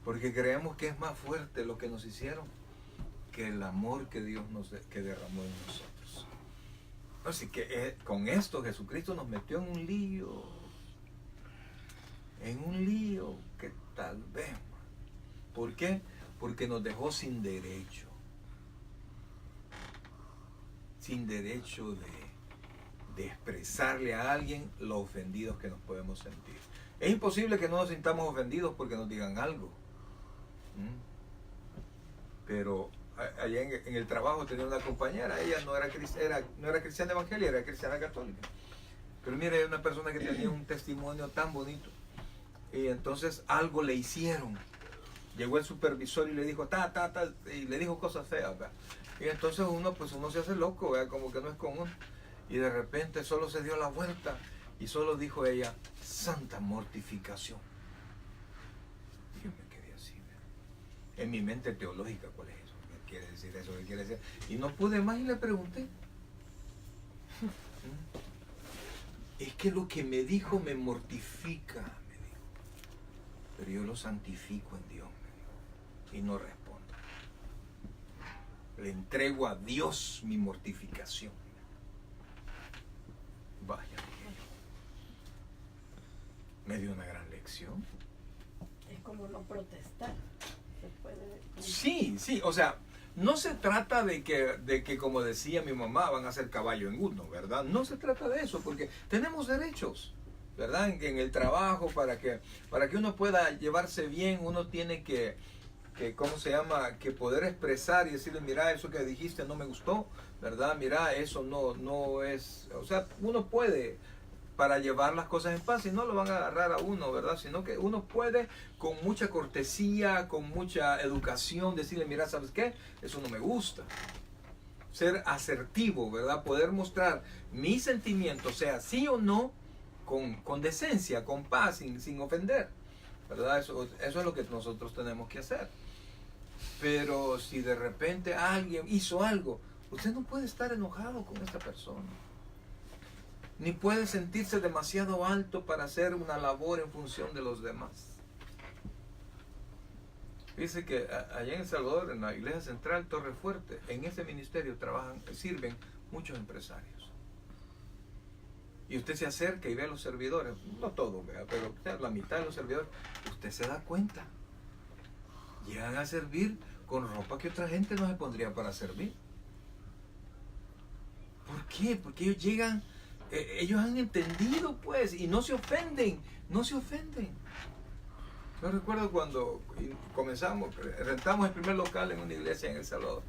Porque creemos que es más fuerte lo que nos hicieron que el amor que Dios que derramó en nosotros. Así que con esto Jesucristo nos metió en un lío. En un lío que tal vez. ¿Por qué? Porque nos dejó sin derecho. Sin derecho de expresarle a alguien lo ofendidos que nos podemos sentir. Es imposible que no nos sintamos ofendidos porque nos digan algo. Pero allá en el trabajo tenía una compañera, ella no era cristiana evangélica, era cristiana católica. Pero mire, una persona que tenía un testimonio tan bonito. Y entonces algo le hicieron. Llegó el supervisor y le dijo, y le dijo cosas feas, ¿verdad? Y entonces uno se hace loco, ¿verdad? Como que no es común. Y de repente solo se dio la vuelta y solo dijo ella, santa mortificación. Y yo me quedé así, ¿verdad? En mi mente teológica, ¿cuál es eso? ¿Qué quiere decir eso? ¿Qué quiere decir? Y no pude más y le pregunté. Es que lo que me dijo me mortifica, me dijo. Pero yo lo santifico en Dios, me dijo. Y no respondo. Le entrego a Dios mi mortificación. Vaya, dije yo. Me dio una gran lección. Es como no protestar. Se puede... Sí, o sea, no se trata de que, como decía mi mamá, van a ser caballo en uno, ¿verdad? No se trata de eso, porque tenemos derechos, ¿verdad? En el trabajo, para que uno pueda llevarse bien, uno tiene que ¿cómo se llama? Que poder expresar y decirle, mira, eso que dijiste no me gustó, ¿verdad? Mira, eso no es... O sea, uno puede, para llevar las cosas en paz, y no lo van a agarrar a uno, ¿verdad? Sino que uno puede, con mucha cortesía, con mucha educación, decirle, mira, ¿sabes qué? Eso no me gusta. Ser asertivo, ¿verdad? Poder mostrar mi sentimiento, sea sí o no, con decencia, con paz, sin ofender, ¿verdad? Eso es lo que nosotros tenemos que hacer. Pero si de repente alguien hizo algo, usted no puede estar enojado con esta persona. Ni puede sentirse demasiado alto para hacer una labor en función de los demás. Dice que allá en El Salvador, en la Iglesia Central Torre Fuerte, en ese ministerio sirven muchos empresarios. Y usted se acerca y ve a los servidores, no todos, pero la mitad de los servidores, usted se da cuenta. Llegan a servir con ropa que otra gente no se pondría para servir. ¿Por qué? Porque ellos llegan, ellos han entendido, pues, y no se ofenden. Yo recuerdo cuando comenzamos, rentamos el primer local en una iglesia en El Salvador.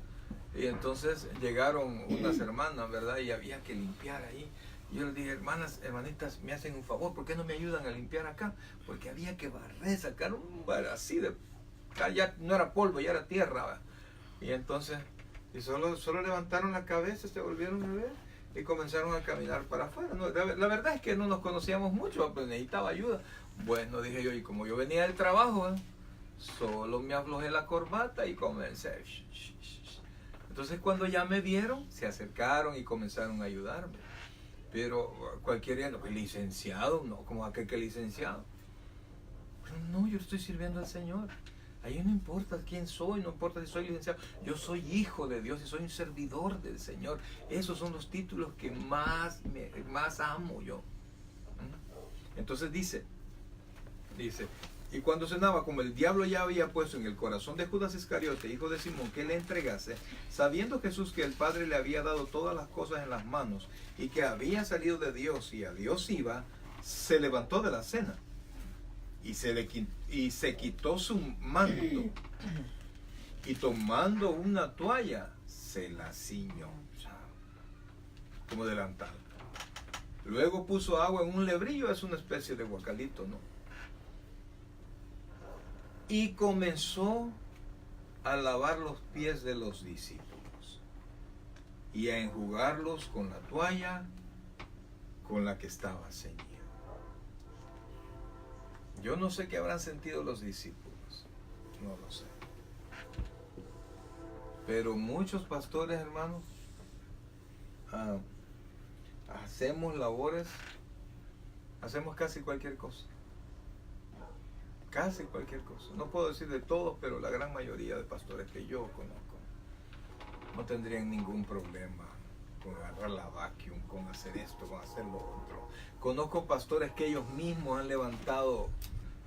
Y entonces llegaron unas hermanas, ¿verdad? Y había que limpiar ahí. Y yo les dije, hermanas, hermanitas, me hacen un favor, ¿por qué no me ayudan a limpiar acá? Porque había que barrer, sacar un bar así de... Ya no era polvo, ya era tierra, ¿verdad? Y entonces, y solo levantaron la cabeza, se volvieron a ver y comenzaron a caminar para afuera. No, la verdad es que no nos conocíamos mucho, pues necesitaba ayuda. Bueno, dije yo, y como yo venía del trabajo, solo me aflojé la corbata y comencé. Entonces cuando ya me vieron, se acercaron y comenzaron a ayudarme. Pero cualquiera, no, licenciado, no, como aquel que licenciado. Pero no, yo estoy sirviendo al Señor. Ahí no importa quién soy, no importa si soy licenciado. Yo soy hijo de Dios y soy un servidor del Señor. Esos son los títulos que más amo yo. Entonces dice, y cuando cenaba, como el diablo ya había puesto en el corazón de Judas Iscariote, hijo de Simón, que le entregase, sabiendo Jesús que el Padre le había dado todas las cosas en las manos y que había salido de Dios y a Dios iba, se levantó de la cena y se quitó su manto y tomando una toalla se la ciñó como delantal. Luego puso agua en un lebrillo, es una especie de guacalito, ¿no? Y comenzó a lavar los pies de los discípulos y a enjugarlos con la toalla con la que estaba ceñido. Yo no sé qué habrán sentido los discípulos, no lo sé. Pero muchos pastores, hermanos, hacemos labores, hacemos casi cualquier cosa. Casi cualquier cosa. No puedo decir de todos, pero la gran mayoría de pastores que yo conozco no tendrían ningún problema con agarrar la vacuum, con hacer esto, con hacer lo otro. Conozco pastores que ellos mismos han levantado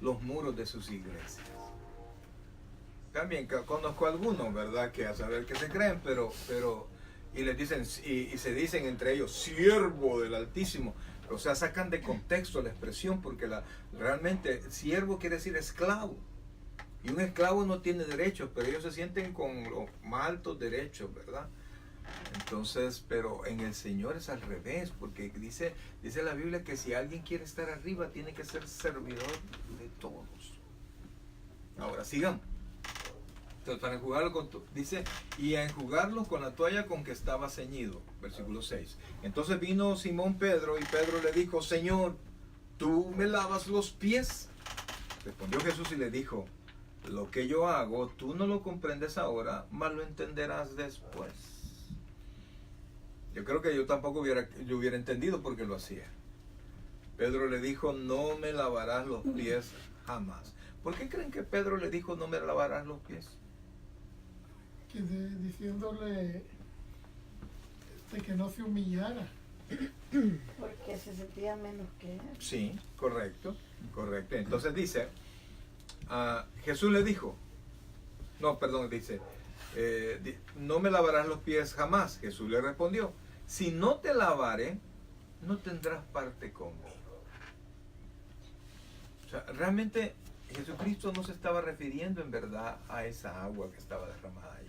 los muros de sus iglesias. También conozco algunos, ¿verdad? Que a saber qué se creen, pero y les dicen, y se dicen entre ellos, siervo del Altísimo. O sea, sacan de contexto la expresión porque realmente siervo quiere decir esclavo. Y un esclavo no tiene derechos, pero ellos se sienten con los más altos derechos, ¿verdad? Entonces, pero en el Señor es al revés, porque dice la Biblia que si alguien quiere estar arriba, tiene que ser servidor de todos. Ahora, sigamos. Entonces, para enjugarlo dice, y a enjugarlo con la toalla con que estaba ceñido. Versículo 6. Entonces vino Simón Pedro y Pedro le dijo, Señor, ¿tú me lavas los pies? Respondió Jesús y le dijo, lo que yo hago, tú no lo comprendes ahora, mas lo entenderás después. Yo creo que yo tampoco hubiera entendido porque lo hacía. Pedro le dijo, no me lavarás los pies jamás. ¿Por qué creen que Pedro le dijo, no me lavarás los pies? Diciéndole que no se humillara. Porque se sentía menos que él. Sí, correcto. Entonces dice, Jesús le dijo, no me lavarás los pies jamás. Jesús le respondió, si no te lavare, no tendrás parte conmigo. O sea, realmente Jesucristo no se estaba refiriendo en verdad a esa agua que estaba derramada allí.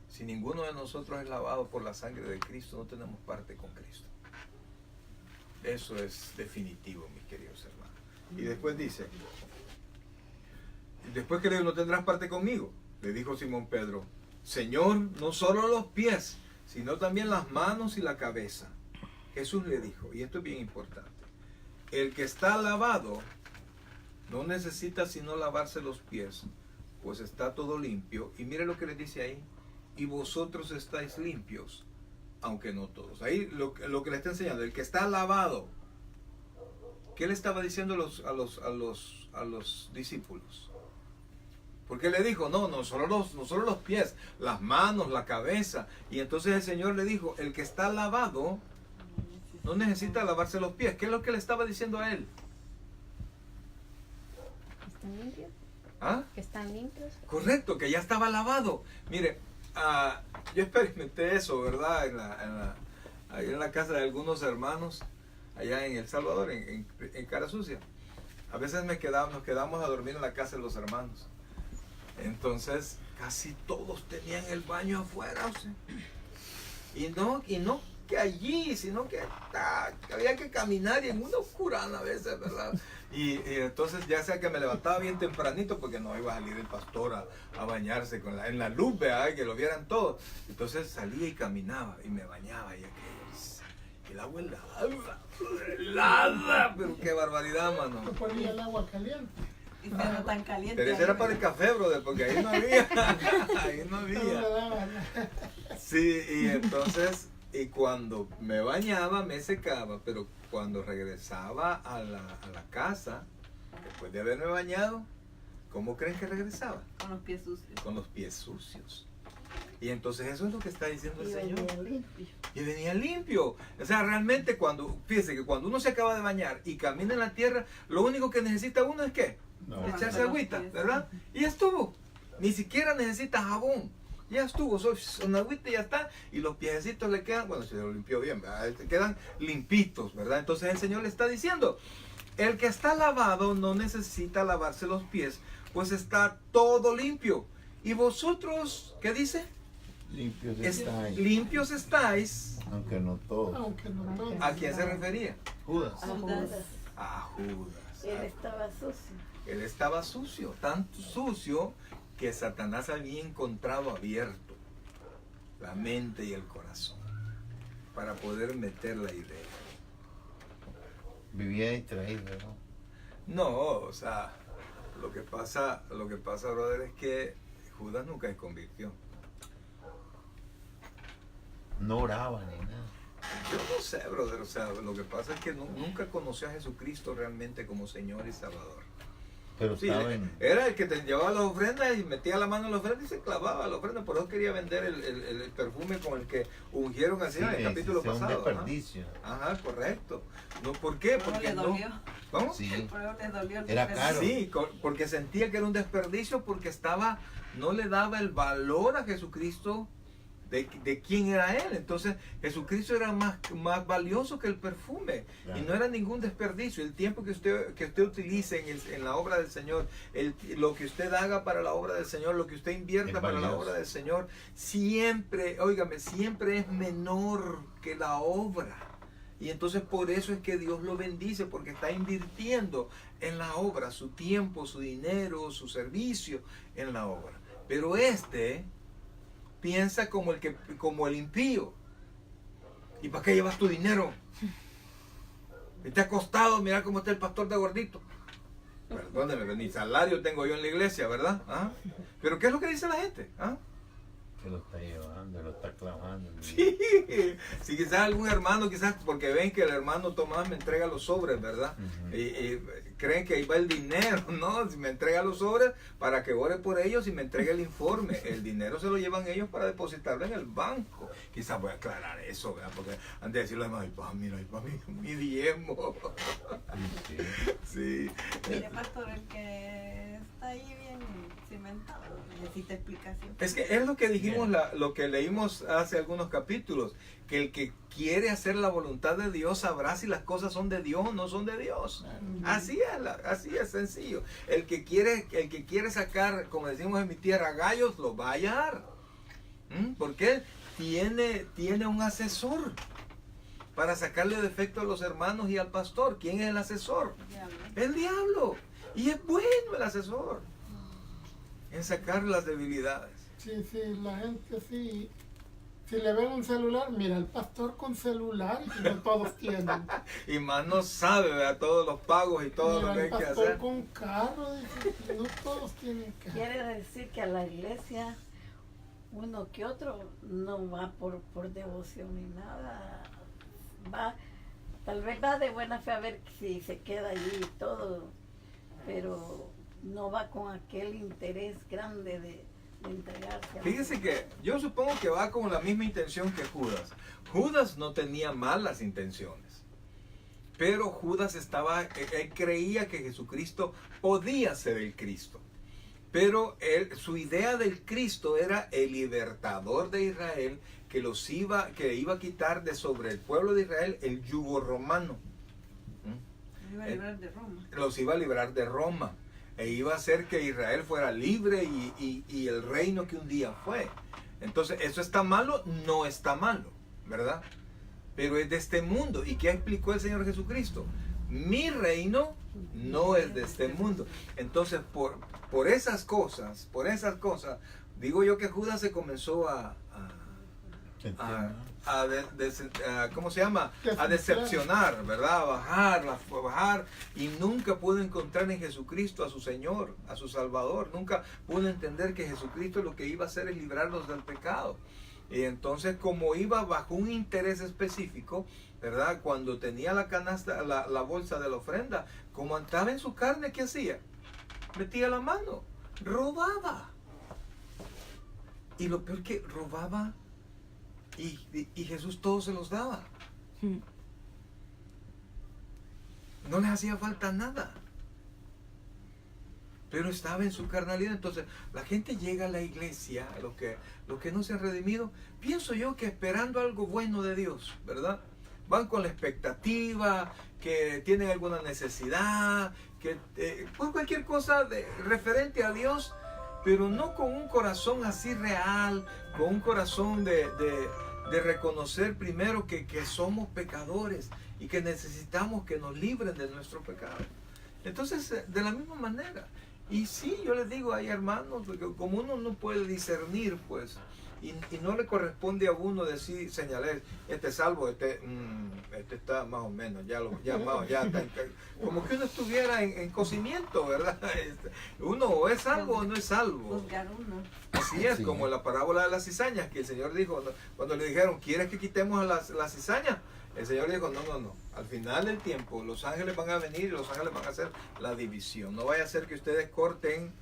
Si ninguno de nosotros es lavado por la sangre de Cristo, no tenemos parte con Cristo. Eso es definitivo, mis queridos hermanos. Y después dice, después que le dijo, no tendrás parte conmigo, le dijo Simón Pedro, Señor, no solo los pies, sino también las manos y la cabeza. Jesús le dijo, y esto es bien importante, el que está lavado no necesita sino lavarse los pies, pues está todo limpio. Y mire lo que le dice ahí, y vosotros estáis limpios, aunque no todos. Ahí lo que le está enseñando, el que está lavado. ¿Qué le estaba diciendo a los discípulos? Porque le dijo, no solo los pies, las manos, la cabeza. Y entonces el Señor le dijo, el que está lavado no necesita lavarse los pies. ¿Qué es lo que le estaba diciendo a él? ¿Están limpios? ¿Ah? ¿Que están limpios? Correcto, que ya estaba lavado. Mire, yo experimenté eso, ¿verdad? Ahí en la casa de algunos hermanos, allá en El Salvador, en Cara Sucia. A veces nos quedamos a dormir en la casa de los hermanos. Entonces, casi todos tenían el baño afuera, o sea. Y no que allí, sino que había que caminar y en una oscurana a veces, ¿verdad? Y entonces ya sea que me levantaba bien tempranito porque no iba a salir el pastor a bañarse en la luz, ¿verdad? Que lo vieran todos. Entonces salía y caminaba y me bañaba y aquello. El agua helada, pero qué barbaridad, mano. Yo ponía el agua caliente. Pero tan caliente. Pero eso era para el café, brother, porque ahí no había. Ahí no No le había. daban. Sí, y entonces, y cuando me bañaba, me secaba, pero cuando regresaba a la casa, después de haberme bañado, ¿cómo creen que regresaba? Con los pies sucios. Con los pies sucios. Y entonces eso es lo que está diciendo el Y Señor. venía limpio. Y venía limpio. O sea, realmente fíjese que cuando uno se acaba de bañar y camina en la tierra, lo único que necesita uno es ¿qué? No. Echarse agüita, ¿verdad? Y ya estuvo. Ni siquiera necesita jabón. Ya estuvo, son agüita y ya está. Y los piecitos le quedan, bueno, se lo limpió bien, ¿verdad? Quedan limpitos, ¿verdad? Entonces el Señor le está diciendo, el que está lavado no necesita lavarse los pies, pues está todo limpio. Y vosotros, ¿qué dice? Limpios estáis. Limpios estáis. Aunque no todos. Aunque no todos. ¿A quién se refería? Judas. A Judas. A Judas. Él estaba sucio. Él estaba sucio, tanto sucio que Satanás había encontrado abierto la mente y el corazón para poder meter la idea. Vivía distraído, ¿no? No, o sea, lo que pasa, brother, es que Judas nunca se convirtió. No oraba ni nada. Yo no sé, brother, o sea, lo que pasa es que nunca conoció a Jesucristo realmente como Señor y Salvador. Pero Sí, estaba en... era el que te llevaba las ofrendas y metía la mano en la ofrenda y se clavaba la ofrenda. Por eso quería vender el perfume con el que ungieron así en el capítulo sea un pasado. desperdicio. Ajá, correcto. No, ¿por qué? Por eso Porque le no. dolió. ¿Cómo? Sí. Por eso le dolió. el Era desperdicio. caro. Sí, porque sentía que era un desperdicio porque no le daba el valor a Jesucristo de quién era él. Entonces Jesucristo era más valioso que el perfume. Claro. Y no era ningún desperdicio. El tiempo que usted utilice en la obra del Señor, lo que usted haga para la obra del Señor, lo que usted invierta Es para la valioso. obra del Señor, siempre, óigame, siempre es menor que la obra. Y entonces por eso es que Dios lo bendice, porque está invirtiendo en la obra su tiempo, su dinero, su servicio en la obra. Pero piensa como el impío. ¿Y para qué llevas tu dinero? Y te ha costado, mira cómo está el pastor de gordito. Perdóneme, ni salario tengo yo en la iglesia, ¿verdad? ¿Ah? Pero ¿qué es lo que dice la gente? ¿Ah? Que lo está llevando, lo está clavando. Sí, si quizás algún hermano, quizás porque ven que el hermano Tomás me entrega los sobres, ¿verdad? Ujú. Y creen que ahí va el dinero, ¿no? Si me entrega los sobres para que ore por ellos y me entregue el informe. El dinero se lo llevan ellos para depositarlo en el banco. Quizás voy a aclarar eso, ¿verdad? Porque antes de decirlo demás, mira, ahí va mi diezmo. Sí. Sí. Mire, pastor, el que está ahí bien cimentado necesita explicación. Es que es lo que dijimos, Bien. lo que leímos hace algunos capítulos, que el que quiere hacer la voluntad de Dios sabrá si las cosas son de Dios o no son de Dios. Así es sencillo. El que quiere sacar, como decimos en mi tierra, gallos, lo va a hallar. Porque tiene un asesor para sacarle defecto a los hermanos y al pastor. ¿Quién es el asesor? Diablo. El diablo. Y es bueno el asesor en sacar las debilidades. Sí, la gente sí. Si le ven un celular, mira, el pastor con celular y no todos tienen. Y más no sabe, ¿verdad? Todos los pagos y todo Mira, lo que el hay que pastor hacer. con carro, dice, no todos tienen carro. Quiere decir que a la iglesia uno que otro no va por devoción ni nada. Tal vez va de buena fe a ver si se queda allí y todo, pero no va con aquel interés grande de entregarse. Fíjese que yo supongo que va con la misma intención que Judas. Judas no tenía malas intenciones, pero Judas él creía que Jesucristo podía ser el Cristo. Pero su idea del Cristo era el libertador de Israel que iba a quitar de sobre el pueblo de Israel el yugo romano. Me iba a librar de Roma. Los iba a librar de Roma. e iba a hacer que Israel fuera libre y el reino que un día fue. Entonces, ¿eso está malo? No está malo, ¿verdad? Pero es de este mundo. ¿Y qué explicó el Señor Jesucristo? Mi reino no es de este mundo. Entonces, por esas cosas, digo yo que Judas se comenzó ¿cómo se llama? A decepcionar, ¿verdad? A bajar, y nunca pudo encontrar en Jesucristo a su Señor, a su Salvador. Nunca pudo entender que Jesucristo lo que iba a hacer es librarnos del pecado. Y entonces, como iba bajo un interés específico, ¿verdad? Cuando tenía la canasta, la bolsa de la ofrenda, como andaba en su carne, ¿qué hacía? Metía la mano, robaba. Y lo peor que robaba, y Jesús todos se los daba. No les hacía falta nada. Pero estaba en su carnalidad. Entonces, la gente llega a la iglesia, los que no se han redimido, pienso yo que esperando algo bueno de Dios, ¿verdad? Van con la expectativa, que tienen alguna necesidad, que pues cualquier cosa referente a Dios, pero no con un corazón así real, con un corazón de reconocer primero que somos pecadores y que necesitamos que nos libren de nuestro pecado. Entonces, de la misma manera. Y sí, yo les digo, hay hermanos, porque como uno no puede discernir, pues, y no le corresponde a uno decir, señalar, este es salvo, este está más o menos, ya está, como que uno estuviera en cocimiento, ¿verdad? Uno o es salvo o no es salvo. Juzgar uno. Así es, Sí. como la parábola de las cizañas, que el Señor dijo, cuando le dijeron, ¿quieres que quitemos las cizañas? El Señor dijo, no. Al final del tiempo, los ángeles van a venir y los ángeles van a hacer la división. No vaya a ser que ustedes corten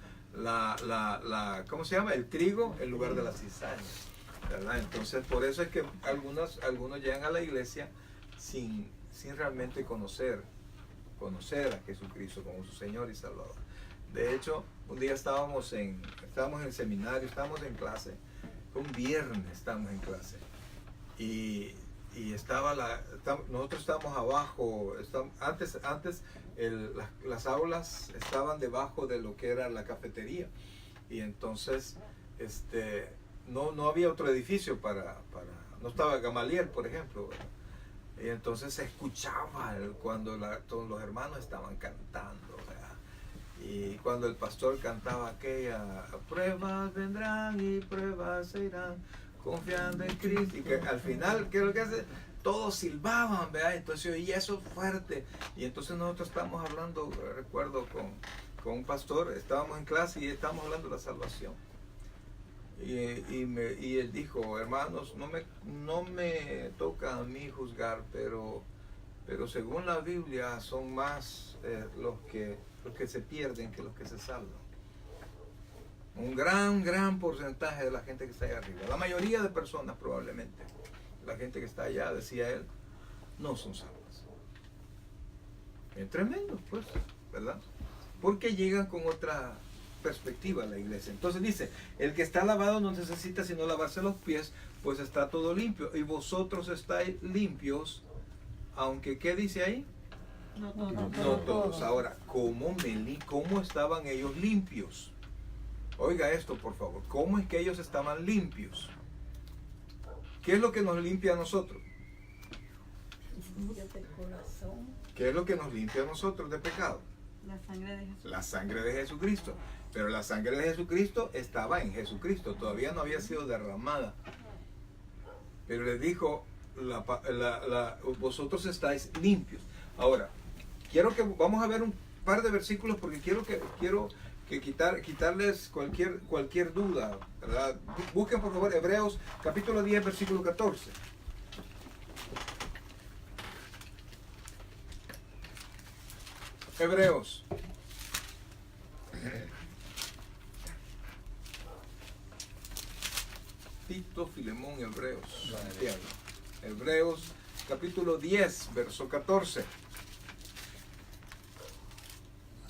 ¿cómo se llama? El trigo en lugar de las cizañas, ¿verdad? Entonces, por eso es que algunos llegan a la iglesia sin realmente conocer a Jesucristo como su Señor y Salvador. De hecho, un día estábamos en el seminario, estábamos en clase, fue un viernes, estábamos en clase, y nosotros estábamos abajo, antes las aulas estaban debajo de lo que era la cafetería, y entonces no había otro edificio no estaba Gamaliel, por ejemplo, ¿verdad? Y entonces se escuchaba cuando todos los hermanos estaban cantando, ¿verdad? Y cuando el pastor cantaba aquella, pruebas vendrán y pruebas se irán, confiando en Cristo, y que al final, ¿qué es lo que hace? Todos silbaban, ¿verdad? Entonces oía eso fuerte, y entonces nosotros estábamos hablando, recuerdo, con un pastor, estábamos en clase y estábamos hablando de la salvación, y él dijo, hermanos, no me toca a mí juzgar, pero según la Biblia son más los que se pierden que los que se salvan. Un gran porcentaje de la gente que está allá arriba, la mayoría de personas probablemente, la gente que está allá, decía él, no son salvas. Es tremendo, pues, ¿verdad? Porque llegan con otra perspectiva a la iglesia. Entonces dice, el que está lavado no necesita sino lavarse los pies, pues está todo limpio, y vosotros estáis limpios, aunque, ¿qué dice ahí? No todos. No todos. Ahora, ¿cómo estaban ellos limpios? Oiga esto, por favor. ¿Cómo es que ellos estaban limpios? ¿Qué es lo que nos limpia a nosotros? Del corazón. ¿Qué es lo que nos limpia a nosotros de pecado? La sangre de Jesús. La sangre de Jesucristo. Pero la sangre de Jesucristo estaba en Jesucristo. Todavía no había sido derramada. Pero les dijo, vosotros estáis limpios. Ahora, vamos a ver un par de versículos porque quiero quitarles cualquier duda, ¿verdad? Busquen por favor Hebreos capítulo 10 versículo 14. Hebreos. Tito, Filemón, Hebreos. Santiago. Hebreos capítulo 10 verso 14.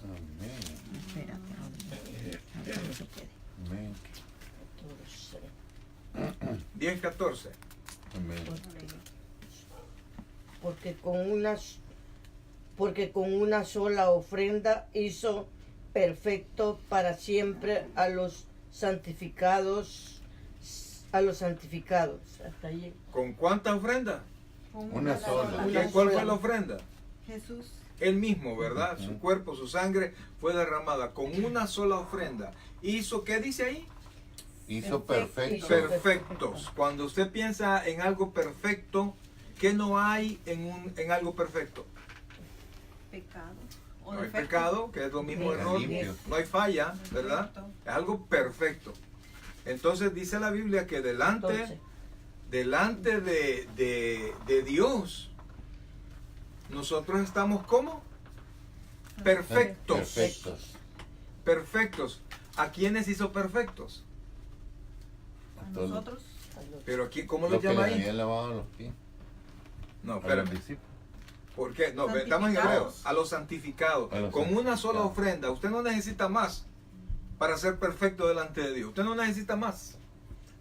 Amén. Espérate, a ver si se puede. Amén. 10, 14. Amén. Porque con una sola ofrenda hizo perfecto para siempre a los santificados. Hasta allí. ¿Con cuánta ofrenda? Con Una sola. Una ¿Cuál sola. fue la ofrenda? Jesús. Él mismo, ¿verdad? Su Ujú. cuerpo, su sangre fue derramada con una sola ofrenda. ¿Hizo qué dice ahí? Hizo Perfecto. perfecto. Perfectos. Cuando usted piensa en algo perfecto, ¿qué no hay en algo perfecto? Pecado. O No hay defecto. pecado, que es lo mismo Está error. limpio. No hay falla, ¿verdad? Perfecto. Es algo perfecto. Entonces dice la Biblia que Entonces, delante de Dios, nosotros estamos como perfectos. Perfectos. Perfectos. ¿A quiénes hizo perfectos? A A todos nosotros. Pero aquí, ¿cómo los los que llama le ahí? habían lavado los pies. No, A los espérame. discípulos. ¿Por qué? No, estamos en hebreo. Santificados. A los santificados. A los Con una sola santificados. ofrenda. Usted no necesita más para ser perfecto delante de Dios. Usted no necesita más.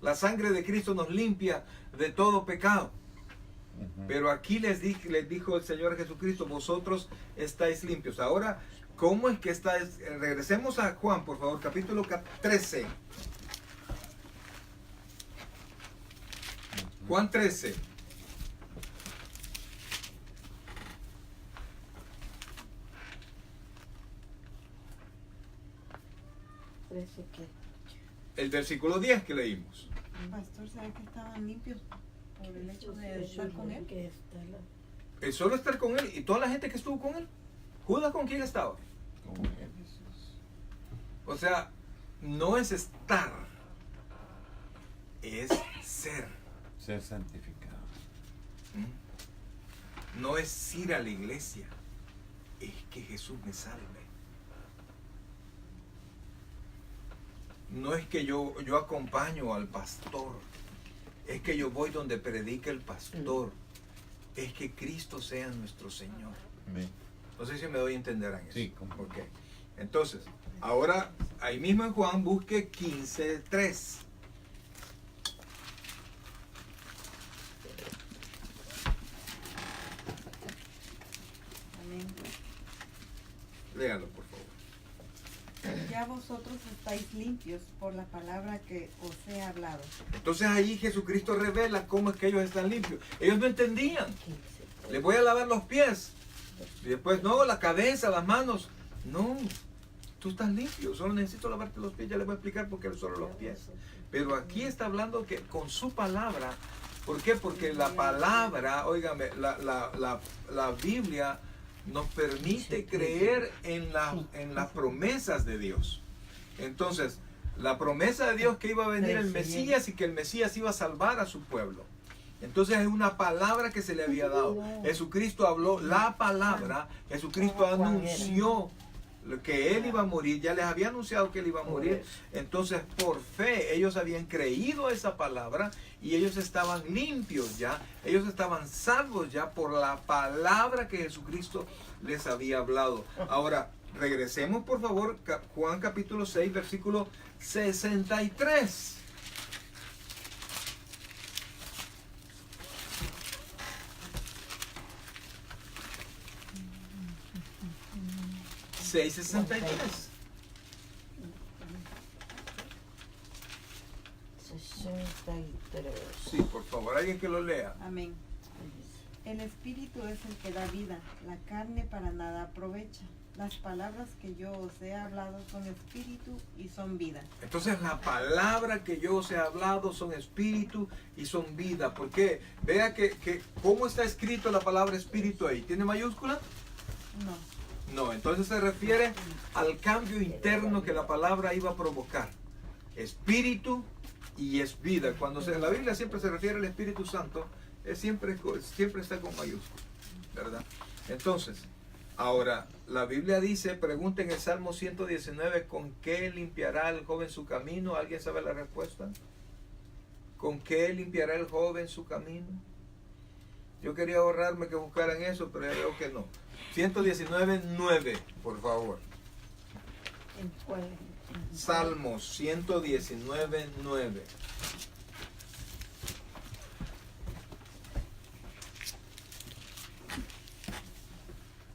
La sangre de Cristo nos limpia de todo pecado. Ujú. Pero aquí les dijo el Señor Jesucristo, vosotros estáis limpios. Ahora, ¿cómo es que estáis? Regresemos a Juan, por favor, capítulo 13. Juan 13. Parece que El versículo 10 que leímos. Pastor, ¿sabe que estaban limpios por el hecho de eso estar es con lo él? que está El solo estar con él y toda la gente que estuvo con él. Judas, ¿con quién estaba? Como que- O sea, no es estar, es ser. Ser santificado. ¿Mm? No es ir a la iglesia, es que Jesús me salve. No es que yo acompaño al pastor, es que yo voy donde predica el pastor, es que Cristo sea nuestro Señor. Amén. No sé si me doy a entender en eso. Sí, como- Ok. Entonces, ahora, ahí mismo en Juan, busque 15:3. Amén. Léalo, por favor. Ya vosotros estáis limpios por la palabra que os he hablado. Entonces ahí Jesucristo revela cómo es que ellos están limpios. Ellos no entendían. Les voy a lavar los pies. Y después, no, la cabeza, las manos. No, tú estás limpio. Solo necesito lavarte los pies. Ya les voy a explicar por qué solo los pies. Pero aquí está hablando que con su palabra. ¿Por qué? Porque la palabra, óigame, la Biblia nos permite creer en las promesas de Dios. Entonces, la promesa de Dios que iba a venir el Mesías y que el Mesías iba a salvar a su pueblo. Entonces es una palabra que se le había dado. Jesucristo habló la palabra, Jesucristo anunció que Él iba a morir, ya les había anunciado que Él iba a morir. Entonces por fe ellos habían creído esa palabra y ellos estaban limpios ya, ellos estaban salvos ya por la palabra que Jesucristo les había hablado. Ahora, regresemos por favor, Juan capítulo 6, versículo 63. $6.63. 63. Sí, por favor, alguien que lo lea. Amén. El espíritu es el que da vida, la carne para nada aprovecha. Las palabras que yo os he hablado son espíritu y son vida. Entonces la palabra que yo os he hablado son espíritu y son vida. ¿Por qué? Vea que cómo está escrito la palabra espíritu ahí. ¿Tiene mayúscula? No. No, entonces se refiere al cambio interno que la palabra iba a provocar. Espíritu y es vida. Cuando en la Biblia siempre se refiere al Espíritu Santo, siempre está con mayúscula, ¿verdad? Entonces, ahora, la Biblia dice, pregunta en el Salmo 119, ¿con qué limpiará el joven su camino? ¿Alguien sabe la respuesta? ¿Con qué limpiará el joven su camino? Yo quería ahorrarme que buscaran eso, pero ya veo que no. 119:9, por favor. ¿En cuál? Salmos 119:9.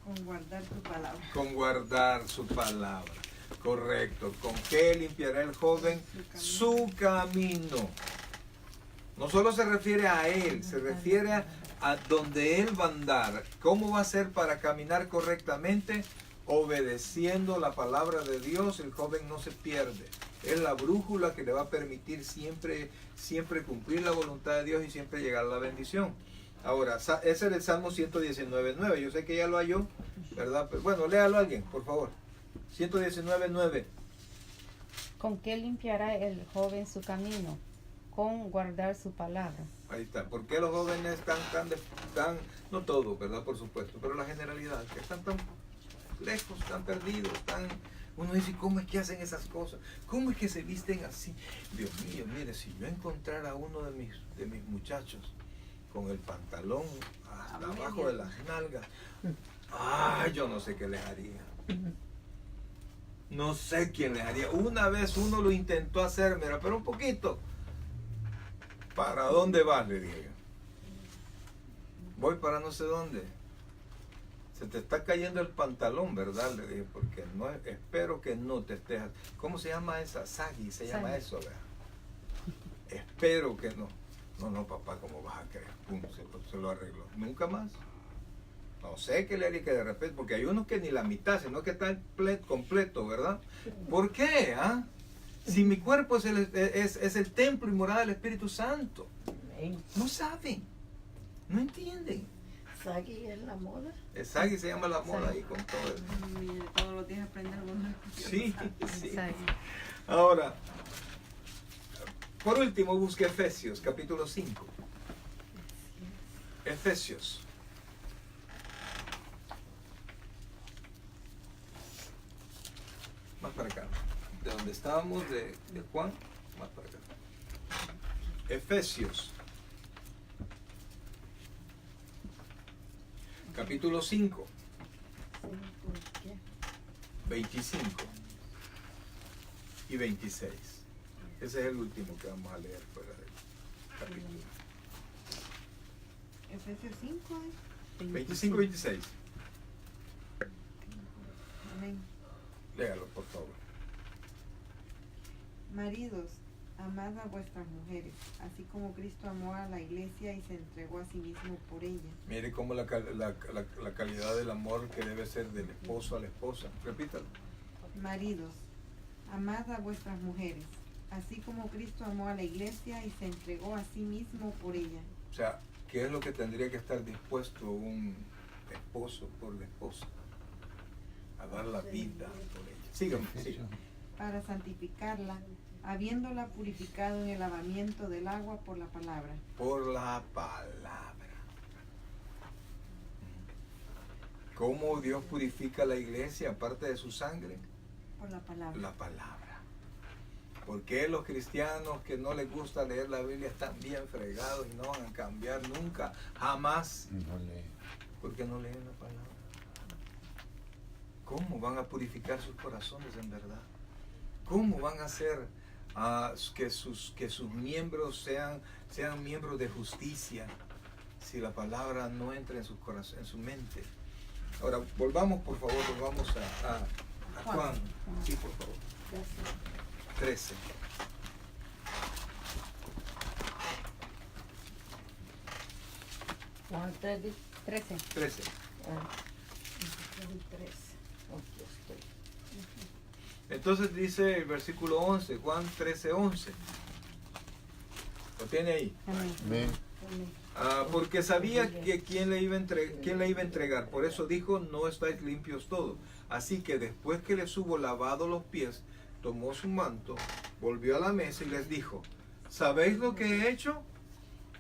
Con guardar tu palabra. Con guardar su palabra. Correcto. ¿Con qué limpiará el joven su camino? No solo se refiere a él, se refiere a donde él va a andar. ¿Cómo va a ser para caminar correctamente? Obedeciendo la palabra de Dios, el joven no se pierde. Es la brújula que le va a permitir siempre cumplir la voluntad de Dios y siempre llegar a la bendición. Ahora, ese es el Salmo 119.9. Yo sé que ya lo halló, ¿verdad? Pero bueno, léalo alguien, por favor. 119.9. ¿Con qué limpiará el joven su camino? Con guardar su palabra. Ahí está. ¿Por qué los jóvenes están, no todos, ¿verdad? Por supuesto, pero la generalidad, que están tan lejos, tan perdidos, uno dice, ¿cómo es que hacen esas cosas? ¿Cómo es que se visten así? Dios mío, mire, si yo encontrara a uno de mis muchachos con el pantalón hasta abajo de las nalgas, yo no sé qué les haría. No sé quién les haría. Una vez uno lo intentó hacer, mira, pero un poquito. ¿Para dónde vas? Le dije yo. Voy para no sé dónde. Se te está cayendo el pantalón, ¿verdad? Le dije, porque no, espero que no te estés... ¿Cómo se llama esa? Sagi, se llama eso, ¿verdad? Espero que no. No, papá, ¿cómo vas a creer? Pum, se lo arregló. ¿Nunca más? No sé qué le haría que de repente, porque hay unos que ni la mitad, sino que están completo, ¿verdad? ¿Por qué? Si mi cuerpo es el templo y morada del Espíritu Santo. No saben, no entienden. Sagi es la moda. Sagi se llama la moda ahí con todo eso. Mire, todos los días aprender algo nuevo. Sí. Exacto. Ahora, por último, busque Efesios, capítulo 5. Efesios. Más para acá. De donde estábamos, de Juan, más para acá. Efesios. Capítulo 5. 25 y 26. Ese es el último que vamos a leer fuera del capítulo. Efesios 5. 25 y 26. Amén. Léalo, por favor. Maridos, amad a vuestras mujeres, así como Cristo amó a la iglesia y se entregó a sí mismo por ella. Mire cómo la calidad del amor que debe ser del esposo a la esposa. Repítalo. Maridos, amad a vuestras mujeres, así como Cristo amó a la iglesia y se entregó a sí mismo por ella. O sea, ¿qué es lo que tendría que estar dispuesto un esposo por la esposa? A dar la vida por ella. Sígame, sígame. Para santificarla, habiéndola purificado en el lavamiento del agua por la palabra. Por la palabra. ¿Cómo Dios purifica la iglesia aparte de su sangre? Por la palabra. La palabra. ¿Por qué los cristianos que no les gusta leer la Biblia están bien fregados y no van a cambiar nunca, jamás? No lee. Porque no leen la palabra. ¿Cómo van a purificar sus corazones en verdad? ¿Cómo van a hacer que sus miembros sean miembros de justicia si la palabra no entra en su corazón, en su mente? Ahora, volvamos por favor, volvamos a Juan. Sí, por favor. 13. Juan 13. 13. Entonces dice el versículo 11, Juan 13:11. ¿Lo tiene ahí? Amén. Porque sabía que quién le iba a entregar. Por eso dijo, no estáis limpios todos. Así que después que les hubo lavado los pies, tomó su manto, volvió a la mesa y les dijo, ¿sabéis lo que he hecho?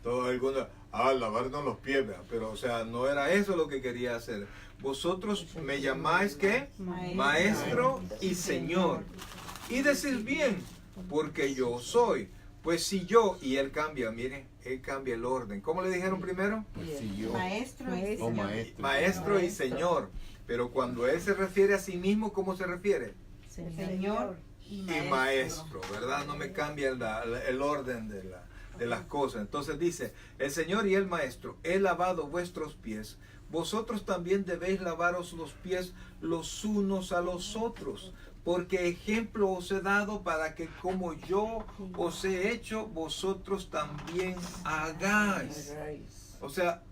Todo el mundo, lavarnos los pies, ¿verdad? Pero o sea, no era eso lo que quería hacer. Vosotros me llamáis, ¿qué? Maestro y Señor. Y decís bien, porque yo soy. Pues si yo, y él cambia, miren, él cambia el orden. ¿Cómo le dijeron primero? Pues si yo. Maestro y Oh, Señor. Maestro y Señor. Pero cuando él se refiere a sí mismo, ¿cómo se refiere? Señor y Maestro, ¿verdad? No me cambia el orden de las cosas. Entonces dice, el Señor y el Maestro, he lavado vuestros pies. vosotros también debéis lavaros los pies los unos a los otros, porque ejemplo os he dado para que como yo os he hecho, vosotros también hagáis. O sea,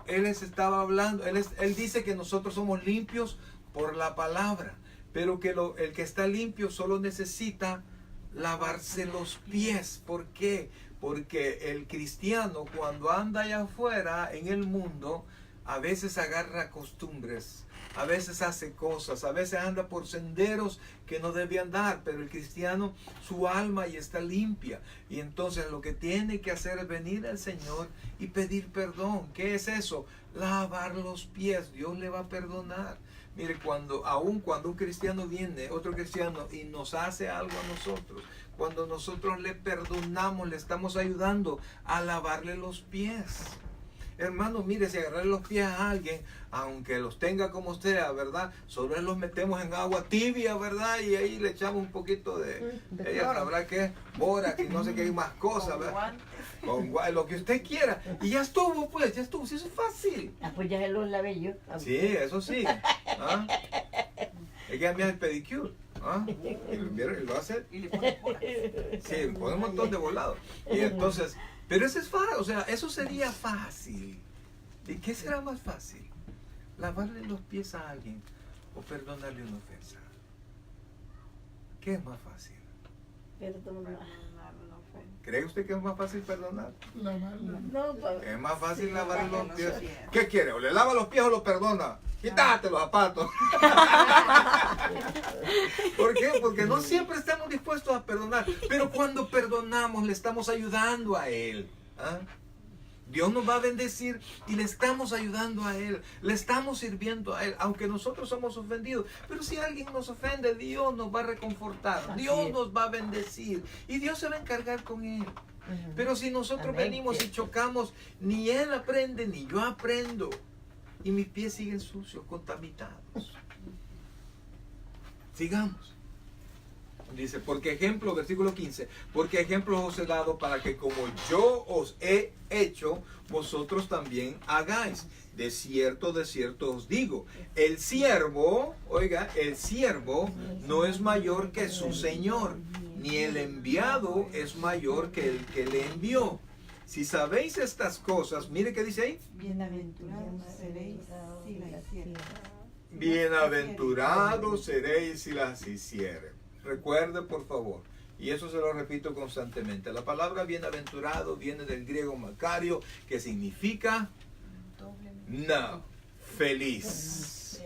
él les estaba hablando, él dice que nosotros somos limpios por la palabra, pero que el que está limpio solo necesita lavarse los pies. ¿Por qué? Porque el cristiano, cuando anda allá afuera en el mundo, a veces agarra costumbres, a veces hace cosas, a veces anda por senderos que no debe andar, pero el cristiano, su alma ya está limpia, y entonces lo que tiene que hacer es venir al Señor y pedir perdón. ¿Qué es eso? Lavar los pies. Dios le va a perdonar. Mire, aun cuando un cristiano viene, otro cristiano, y nos hace algo a nosotros, cuando nosotros le perdonamos, le estamos ayudando a lavarle los pies. Hermano, mire, si agarrarle los pies a alguien, aunque los tenga como sea, ¿verdad? Solo los metemos en agua tibia, ¿verdad? Y ahí le echamos un poquito de ella sabrá qué es, bórax y no sé qué hay más cosas, ¿verdad? Con lo que usted quiera. Y ya estuvo, pues, ya estuvo. Sí, eso es fácil. Ah, pues ya se los lavé yo. Sí, eso sí. ¿Ah? Es que a mí es el pedicure. ¿Ah? Y lo hace. Y le pone bolas. Sí, le pone un montón de volados. Y entonces, pero eso es fácil, o sea, eso sería fácil. ¿Y qué será más fácil? ¿Lavarle los pies a alguien o perdonarle una ofensa? ¿Qué es más fácil? Perdona. ¿Cree usted que es más fácil perdonar? La mala. No, pues, Es más fácil Sí, lavarle los lavarle pies. los pies. ¿Qué quiere? ¿O le lava los pies o lo perdona? Quítate los zapatos. ¿Por qué? Porque no siempre estamos dispuestos a perdonar. Pero cuando perdonamos, le estamos ayudando a Él. ¿Ah? Dios nos va a bendecir y le estamos ayudando a Él. Le estamos sirviendo a Él, aunque nosotros somos ofendidos. Pero si alguien nos ofende, Dios nos va a reconfortar. Así Dios es. nos va a bendecir. Y Dios se va a encargar con Él. Pero si nosotros Amén. venimos y chocamos, ni Él aprende, ni yo aprendo. Y mis pies siguen sucios, contaminados. Sigamos. Dice, porque ejemplo, versículo 15, porque ejemplo os he dado para que como yo os he hecho, vosotros también hagáis. De cierto os digo, el siervo, oiga, el siervo no es mayor que su señor, ni el enviado es mayor que el que le envió. Si sabéis estas cosas, mire qué dice ahí. Bienaventurados seréis si la hiciereis. Bienaventurados seréis si las hicieren. Recuerde, por favor, y eso se lo repito constantemente. La palabra bienaventurado viene del griego macario, que significa no, feliz.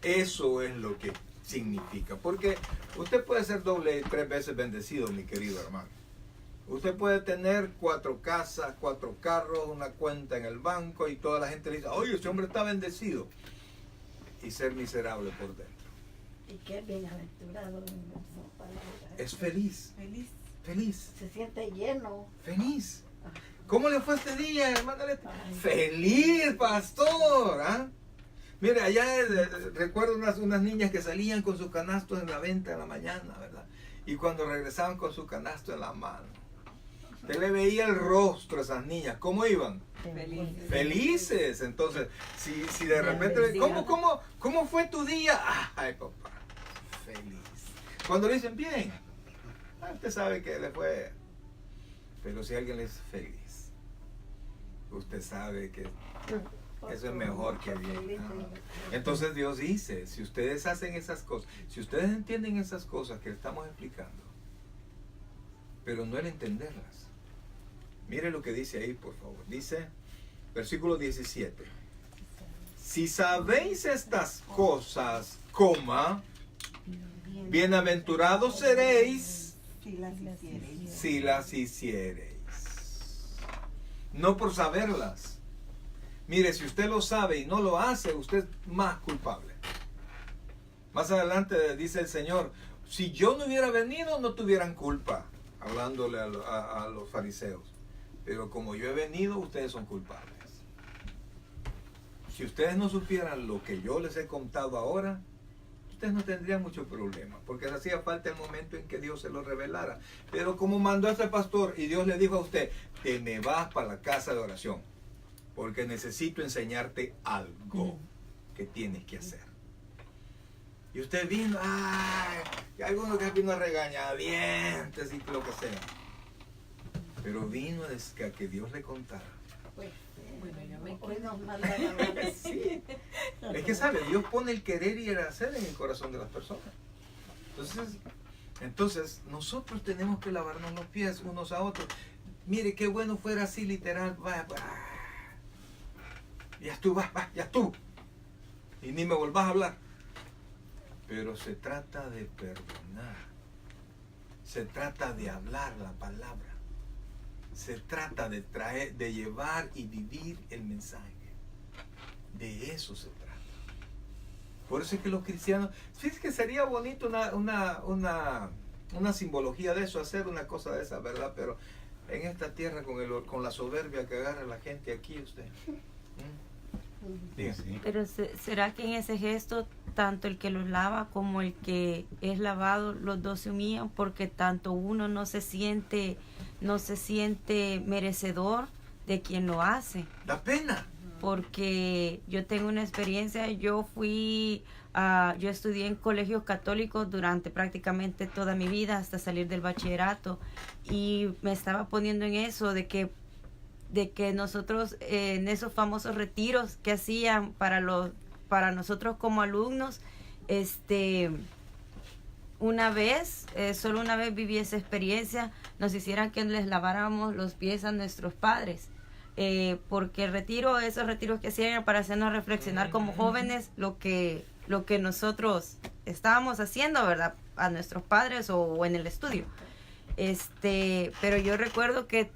Eso es lo que significa. Porque usted puede ser 3 veces bendecido, mi querido hermano. Usted puede tener 4 casas, 4 carros, una cuenta en el banco y toda la gente le dice, oye, ese hombre está bendecido. Y ser miserable por dentro. y qué bienaventurado en esas palabras. Es feliz, Feliz. feliz, Se siente lleno. feliz. ¿Cómo le fue este día, hermana Leti? Ay. ¡Feliz, pastor! ¿Ah? Mire, allá recuerdo unas niñas que salían con sus canastos en la venta en la mañana, ¿verdad? Y cuando regresaban con su canasto en la mano, usted le veía el rostro a esas niñas. ¿Cómo iban? Feliz. Felices. Entonces, si de repente, ¿cómo fue tu día? Ay, papá, feliz. Cuando le dicen bien, usted sabe que le fue. Pero si alguien le dice feliz, usted sabe que eso es mejor que bien. Entonces Dios dice, si ustedes hacen esas cosas, si ustedes entienden esas cosas que le estamos explicando, pero no el entenderlas. Mire lo que dice ahí, por favor. Dice, versículo 17. Si sabéis estas cosas, bienaventurados seréis Si las hiciereis. si las hiciereis. No por saberlas. Mire, si usted lo sabe y no lo hace, usted es más culpable. Más adelante dice el Señor, si yo no hubiera venido, no tuvieran culpa, hablándole a los fariseos. Pero como yo he venido, ustedes son culpables. Si ustedes no supieran lo que yo les he contado ahora, ustedes no tendrían mucho problema, porque hacía falta el momento en que Dios se lo revelara. Pero como mandó a este pastor y Dios le dijo a usted, te me vas para la casa de oración. porque necesito enseñarte algo que tienes que hacer. Y usted vino, y algunos que vino a regañadientes y lo que sea. Pero vino a que Dios le contara. Pues, Bueno, yo me hoy nos mandan a hablar. Sí. Es que sabe, Dios pone el querer y el hacer en el corazón de las personas. Entonces nosotros tenemos que lavarnos los pies unos a otros. Mire, qué bueno fuera así literal. Ya estuvo, ya estuvo. Y ni me volvás a hablar. Pero se trata de perdonar. Se trata de hablar la palabra. Se trata de de llevar y vivir el mensaje. De eso se trata. Por eso es que los cristianos, fíjense que sería bonito una simbología de eso, hacer una cosa de esa, ¿verdad? Pero en esta tierra con la soberbia que agarra la gente aquí, usted. Diga. Sí. Pero ¿será que en ese gesto tanto el que los lava como el que es lavado, los dos se humillan? Porque tanto uno no se siente merecedor de quien lo hace. Da pena. Porque yo tengo una experiencia, yo estudié en colegios católicos durante prácticamente toda mi vida hasta salir del bachillerato, y me estaba poniendo en eso de que nosotros en esos famosos retiros que hacían para nosotros como alumnos, solo una vez viví esa experiencia, nos hicieran que les laváramos los pies a nuestros padres. Porque esos retiros que hacían para hacernos reflexionar como jóvenes lo que nosotros estábamos haciendo, ¿verdad? A nuestros padres o en el estudio. Pero yo recuerdo que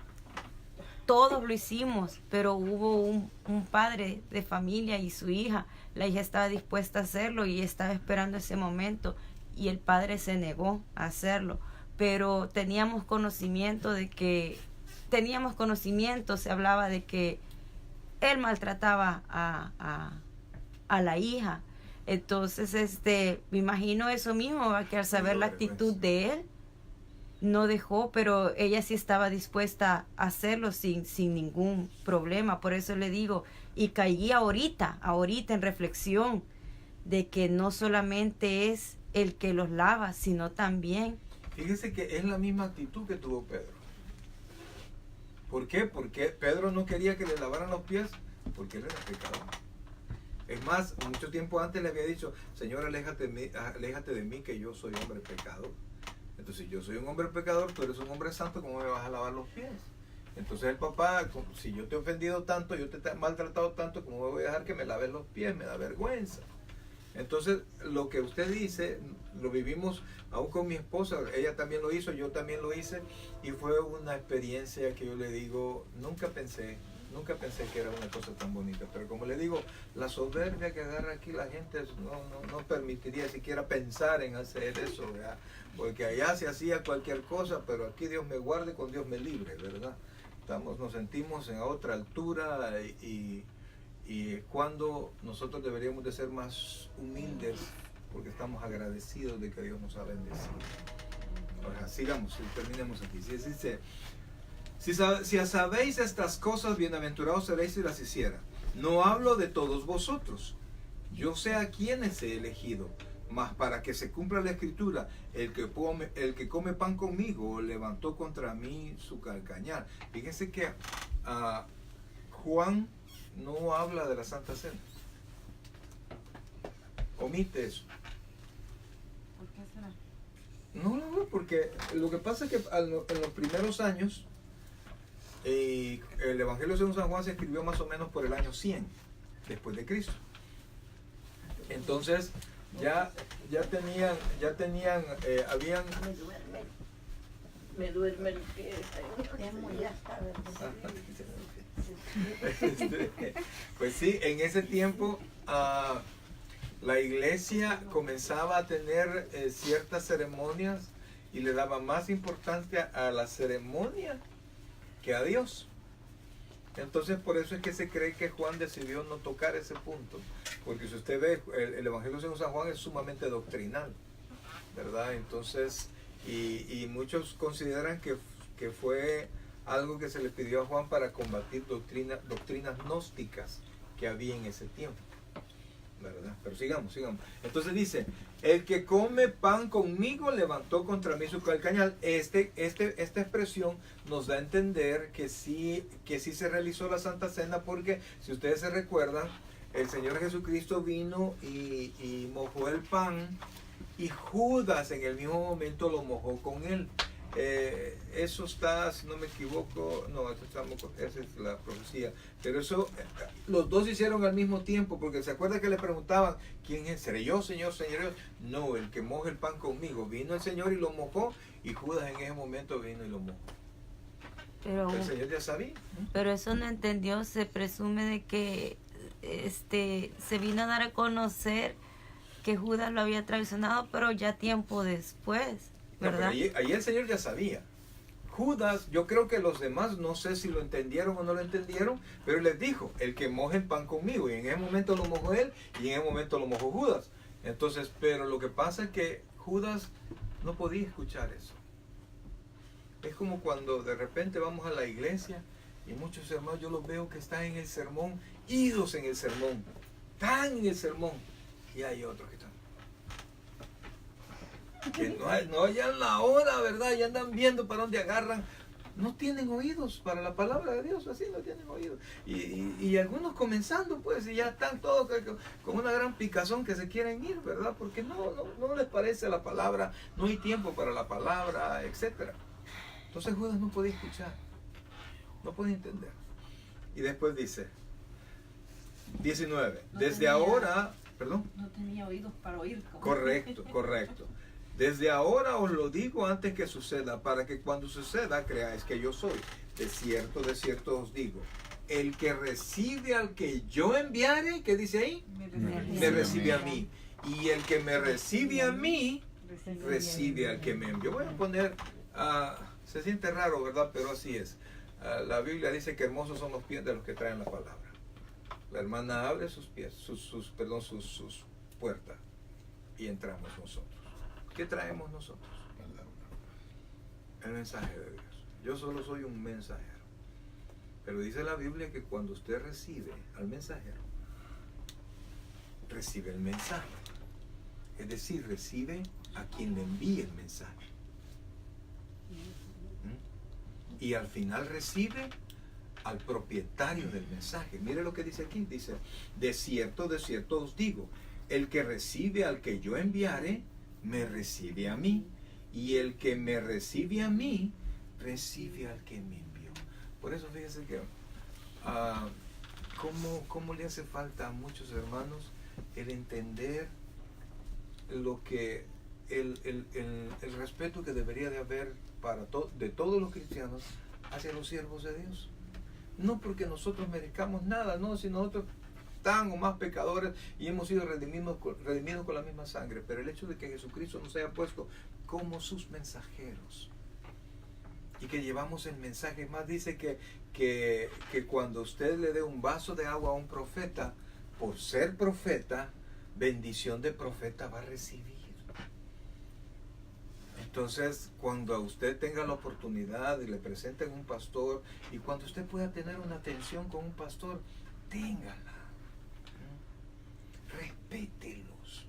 todos lo hicimos, pero hubo un padre de familia y su hija. La hija estaba dispuesta a hacerlo y estaba esperando ese momento, y el padre se negó a hacerlo. Pero teníamos conocimiento, se hablaba de que él maltrataba a la hija. Entonces, me imagino eso mismo, que al saber la actitud de él, no dejó, pero ella sí estaba dispuesta a hacerlo sin ningún problema. Por eso le digo, y caí ahorita en reflexión, de que no solamente es el que los lava, sino también. Fíjese que es la misma actitud que tuvo Pedro. ¿Por qué? Porque Pedro no quería que le lavaran los pies, porque él era pecador. Es más, mucho tiempo antes le había dicho, Señor, aléjate de mí, que yo soy hombre pecador. Entonces, yo soy un hombre pecador, tú eres un hombre santo, ¿cómo me vas a lavar los pies? Entonces el papá, si yo te he ofendido tanto, yo te he maltratado tanto, ¿cómo me voy a dejar que me laves los pies? Me da vergüenza. Entonces, lo que usted dice, lo vivimos aún con mi esposa, ella también lo hizo, yo también lo hice, y fue una experiencia que yo le digo, nunca pensé que era una cosa tan bonita, pero como le digo, la soberbia que agarra aquí la gente no permitiría siquiera pensar en hacer eso, ¿verdad? Porque allá se hacía cualquier cosa, pero aquí Dios me guarde, con Dios me libre, ¿verdad? Nos sentimos en otra altura, y cuando nosotros deberíamos de ser más humildes, porque estamos agradecidos de que Dios nos ha bendecido. Ahora, sigamos, terminemos aquí. Dice, si sabéis estas cosas, bienaventurados seréis si las hiciera. No hablo de todos vosotros. Yo sé a quienes he elegido, mas para que se cumpla la escritura, el que come pan conmigo levantó contra mí su calcañar. Fíjense que Juan no habla de la Santa Cena. Omite eso. ¿Por qué será? No, porque lo que pasa es que en los primeros años, el Evangelio según San Juan se escribió más o menos por el año 100 después de Cristo. Entonces ya habían Me duerme el pie. Ya está, pues sí, en ese tiempo la iglesia comenzaba a tener ciertas ceremonias, y le daba más importancia a la ceremonia que a Dios. Entonces, por eso es que se cree que Juan decidió no tocar ese punto, porque si usted ve, el Evangelio según San Juan es sumamente doctrinal, ¿verdad? Entonces, y muchos consideran que fue algo que se le pidió a Juan para combatir doctrinas gnósticas que había en ese tiempo, ¿verdad? Pero sigamos. Entonces dice, el que come pan conmigo levantó contra mí su cañal. Esta expresión nos da a entender que sí se realizó la Santa Cena, porque si ustedes se recuerdan, el Señor Jesucristo vino y mojó el pan, y Judas en el mismo momento lo mojó con él. Eso está, si no me equivoco, no, esa es la profecía, pero eso los dos hicieron al mismo tiempo, porque se acuerda que le preguntaban, ¿quién es? ¿Seré yo, Señor? No, el que moja el pan conmigo. Vino el Señor y lo mojó, y Judas en ese momento vino y lo mojó. Pero El Señor ya sabía. Pero eso no entendió, se presume de que se vino a dar a conocer que Judas lo había traicionado, pero ya tiempo después, ¿verdad? No, pero ahí el Señor ya sabía. Judas, yo creo que los demás, no sé si lo entendieron o no lo entendieron, pero él les dijo, el que moje el pan conmigo, y en ese momento lo mojó él, y en ese momento lo mojó Judas. Entonces, pero lo que pasa es que Judas no podía escuchar eso. Es como cuando de repente vamos a la iglesia y muchos hermanos, yo los veo que están en el sermón, idos en el sermón, están en el sermón, y hay otros que no hayan la hora, ¿verdad? Ya andan viendo para dónde agarran. No tienen oídos para la palabra de Dios, así no tienen oídos. Y algunos comenzando, pues, y ya están todos con una gran picazón que se quieren ir, ¿verdad? Porque no les parece la palabra, no hay tiempo para la palabra, etcétera. Entonces Judas no podía escuchar, no podía entender. Y después dice, 19, desde ahora, perdón. No tenía oídos para oír. Correcto. Desde ahora os lo digo antes que suceda, para que cuando suceda creáis que yo soy. De cierto os digo, el que recibe al que yo enviare, ¿qué dice ahí? Me recibe a mí. Y el que me recibe a mí, recibe al que me envió. Voy a poner, se siente raro, ¿verdad? Pero así es. La Biblia dice que hermosos son los pies de los que traen la palabra. La hermana abre sus pies, sus puertas, y entramos nosotros. ¿Qué traemos nosotros? El mensaje de Dios. Yo solo soy un mensajero. Pero dice la Biblia que cuando usted recibe al mensajero, recibe el mensaje. Es decir, recibe a quien le envía el mensaje. Y al final recibe al propietario del mensaje. Mire lo que dice aquí. Dice, de cierto os digo, el que recibe al que yo enviare, me recibe a mí, y el que me recibe a mí, recibe al que me envió. Por eso fíjense que cómo le hace falta a muchos hermanos el entender lo que el respeto que debería de haber de todos los cristianos hacia los siervos de Dios. No porque nosotros merezcamos nada, no, si nosotros tan o más pecadores y hemos sido redimidos con la misma sangre, pero el hecho de que Jesucristo nos haya puesto como sus mensajeros y que llevamos el mensaje, más dice que cuando usted le dé un vaso de agua a un profeta, por ser profeta, bendición de profeta va a recibir. Entonces, cuando usted tenga la oportunidad y le presenten un pastor, y cuando usted pueda tener una atención con un pastor, téngala. Respételos.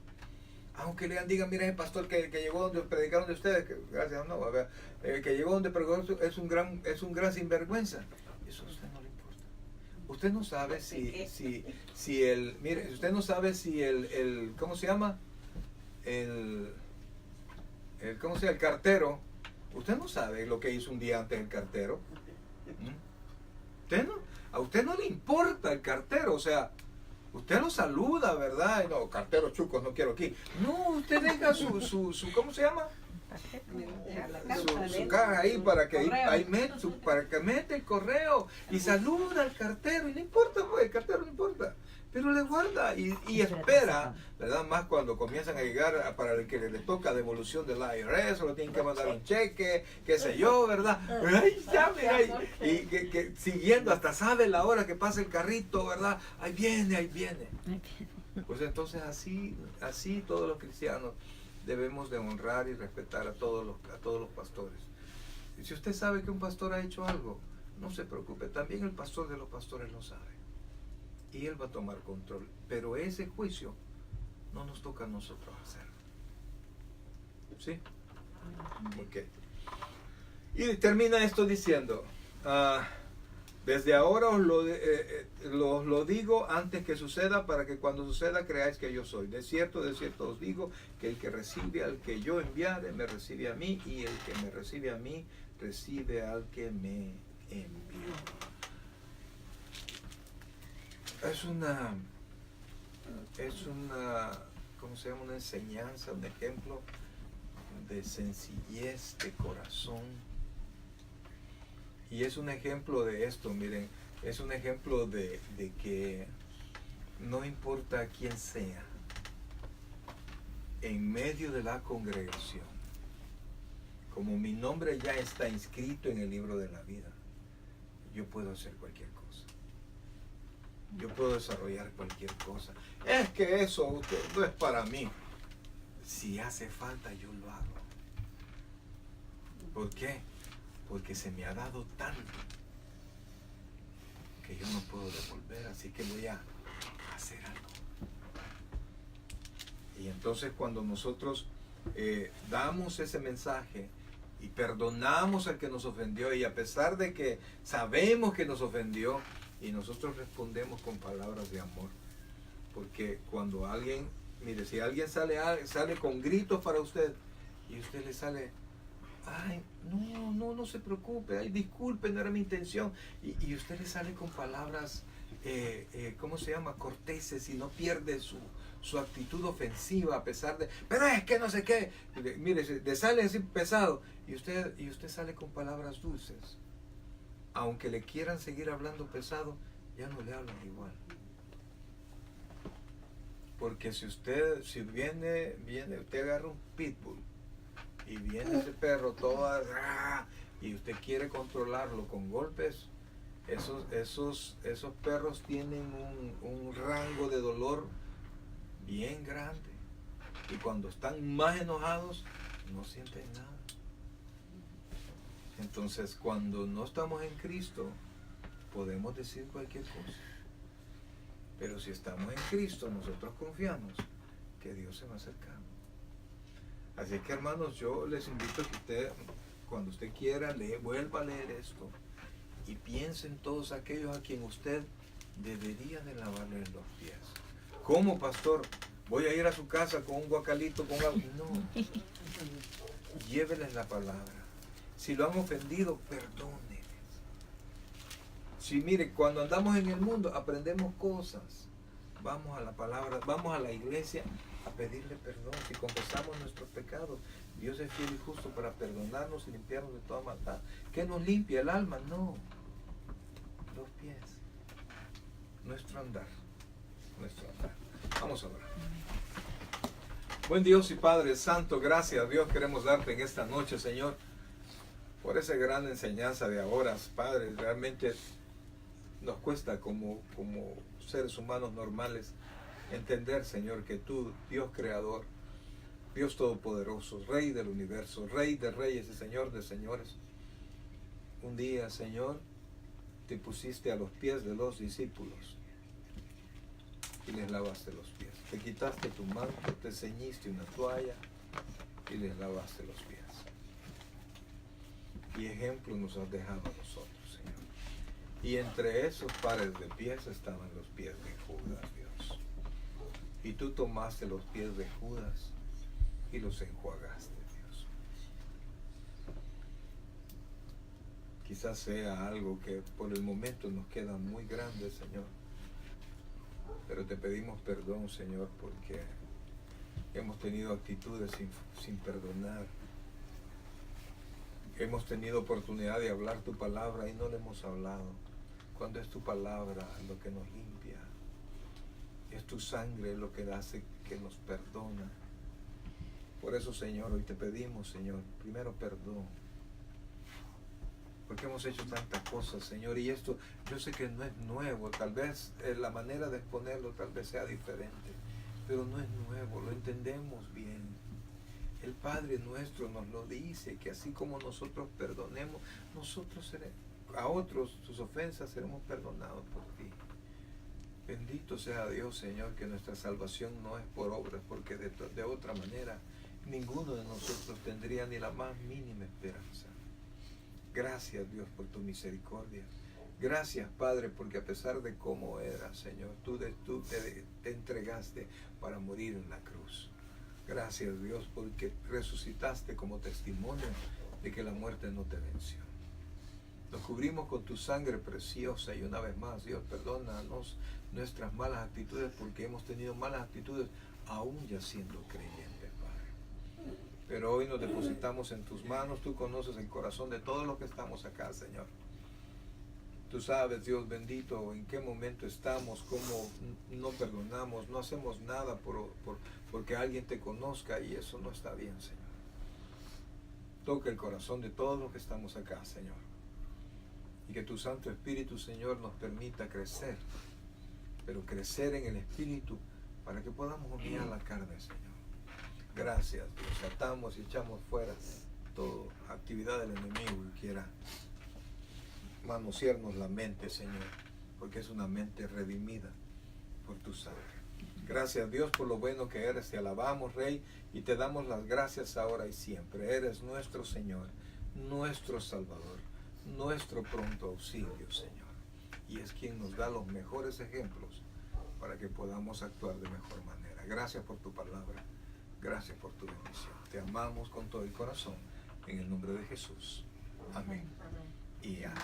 Aunque le digan, mira, ese pastor que llegó donde predicaron de ustedes, gracias, no, a ver, que llegó donde predicó es un gran sinvergüenza. Eso a usted no le importa. Usted no sabe si el, mire, usted no sabe si el ¿cómo se llama? ¿Cómo se llama? El cartero. Usted no sabe lo que hizo un día antes el cartero. A usted no le importa el cartero, o sea, usted lo saluda, ¿verdad? No, carteros chucos no quiero aquí. No, usted deja su ¿cómo se llama? Su caja ahí para que mete el correo y saluda al cartero, y no importa, pues, el cartero no importa, pero le guarda y espera, ¿verdad? Más cuando comienzan a llegar para el que le toca devolución del IRS, o le tienen que mandar un cheque, qué sé yo, ¿verdad? Ahí está, mira, y que siguiendo hasta sabe la hora que pasa el carrito, ¿verdad? Ahí viene. Pues entonces así todos los cristianos debemos de honrar y respetar a todos los pastores. Y si usted sabe que un pastor ha hecho algo, no se preocupe, también el pastor de los pastores lo sabe. Y él va a tomar control. Pero ese juicio no nos toca a nosotros hacerlo. ¿Sí? Ok. Y termina esto diciendo, desde ahora os lo digo antes que suceda, para que cuando suceda creáis que yo soy. De cierto os digo, que el que recibe al que yo enviare, me recibe a mí, y el que me recibe a mí, recibe al que me envió. Es una, ¿cómo se llama? Una enseñanza, un ejemplo de sencillez de corazón. Y es un ejemplo de esto, miren, es un ejemplo de que no importa quién sea, en medio de la congregación, como mi nombre ya está inscrito en el libro de la vida, yo puedo hacer cualquier cosa. Yo puedo desarrollar cualquier cosa. Es que eso no es para mí. Si hace falta, yo lo hago. ¿Por qué? Porque se me ha dado tanto que yo no puedo devolver, así que voy a hacer algo. Y entonces cuando nosotros damos ese mensaje y perdonamos al que nos ofendió, y a pesar de que sabemos que nos ofendió, y nosotros respondemos con palabras de amor, porque cuando alguien, mire, si alguien sale con gritos para usted y usted le sale, ay, no se preocupe, ay, disculpe, no era mi intención, y usted le sale con palabras, ¿cómo se llama? Corteses, y no pierde su actitud ofensiva a pesar de, pero es que no sé qué, mire, le sale así pesado, y usted sale con palabras dulces. Aunque le quieran seguir hablando pesado, ya no le hablan igual. Porque si viene, usted agarra un pitbull y viene ese perro todo y usted quiere controlarlo con golpes, esos perros tienen un rango de dolor bien grande. Y cuando están más enojados, no sienten nada. Entonces, cuando no estamos en Cristo, podemos decir cualquier cosa. Pero si estamos en Cristo, nosotros confiamos que Dios se va a acercar. Así que, hermanos, yo les invito a que usted, cuando usted quiera, vuelva a leer esto y piense en todos aquellos a quien usted debería de lavarle los pies. ¿Cómo, pastor? Voy a ir a su casa con un guacalito, con algo. No. Lléveles la palabra. Si lo han ofendido, perdónenles. Si mire, cuando andamos en el mundo aprendemos cosas. Vamos a la palabra, vamos a la iglesia a pedirle perdón. Si confesamos nuestros pecados, Dios es fiel y justo para perdonarnos y limpiarnos de toda maldad. ¿Qué nos limpia el alma? No. Los pies. Nuestro andar. Vamos a orar. Buen Dios y Padre Santo, gracias a Dios queremos darte en esta noche, Señor, por esa gran enseñanza de ahora, Padre. Realmente nos cuesta como seres humanos normales entender, Señor, que tú, Dios creador, Dios todopoderoso, Rey del universo, Rey de reyes y Señor de señores, un día, Señor, te pusiste a los pies de los discípulos y les lavaste los pies. Te quitaste tu manto, te ceñiste una toalla y les lavaste los pies. Y ejemplo nos has dejado a nosotros, Señor. Y entre esos pares de pies estaban los pies de Judas, Dios. Y tú tomaste los pies de Judas y los enjuagaste, Dios. Quizás sea algo que por el momento nos queda muy grande, Señor. Pero te pedimos perdón, Señor, porque hemos tenido actitudes sin perdonar. Hemos tenido oportunidad de hablar tu palabra y no le hemos hablado. Cuando es tu palabra lo que nos limpia. Es tu sangre lo que hace que nos perdona. Por eso, Señor, hoy te pedimos, Señor, primero perdón. Porque hemos hecho tantas cosas, Señor, y esto yo sé que no es nuevo, tal vez la manera de exponerlo tal vez sea diferente, pero no es nuevo, lo entendemos bien. El Padre nuestro nos lo dice, que así como nosotros perdonemos, nosotros a otros sus ofensas seremos perdonados por ti. Bendito sea Dios, Señor, que nuestra salvación no es por obras, porque de otra manera ninguno de nosotros tendría ni la más mínima esperanza. Gracias, Dios, por tu misericordia. Gracias, Padre, porque a pesar de cómo eras, Señor, tú te entregaste para morir en la cruz. Gracias, Dios, porque resucitaste como testimonio de que la muerte no te venció. Nos cubrimos con tu sangre preciosa y una vez más, Dios, perdónanos nuestras malas actitudes, porque hemos tenido malas actitudes aún ya siendo creyentes, Padre. Pero hoy nos depositamos en tus manos. Tú conoces el corazón de todos los que estamos acá, Señor. Tú sabes, Dios bendito, en qué momento estamos, cómo no perdonamos, no hacemos nada porque alguien te conozca, y eso no está bien, Señor. Toca el corazón de todos los que estamos acá, Señor. Y que tu Santo Espíritu, Señor, nos permita crecer, pero crecer en el Espíritu para que podamos humillar la carne, Señor. Gracias, Dios. Atamos y echamos fuera toda actividad del enemigo que quiera manosearnos la mente, Señor, porque es una mente redimida por tu sangre. Gracias, Dios, por lo bueno que eres. Te alabamos, Rey, y te damos las gracias ahora y siempre. Eres nuestro Señor, nuestro Salvador, nuestro pronto auxilio, Señor. Y es quien nos da los mejores ejemplos para que podamos actuar de mejor manera. Gracias por tu palabra. Gracias por tu bendición. Te amamos con todo el corazón. En el nombre de Jesús. Amén. Y amén.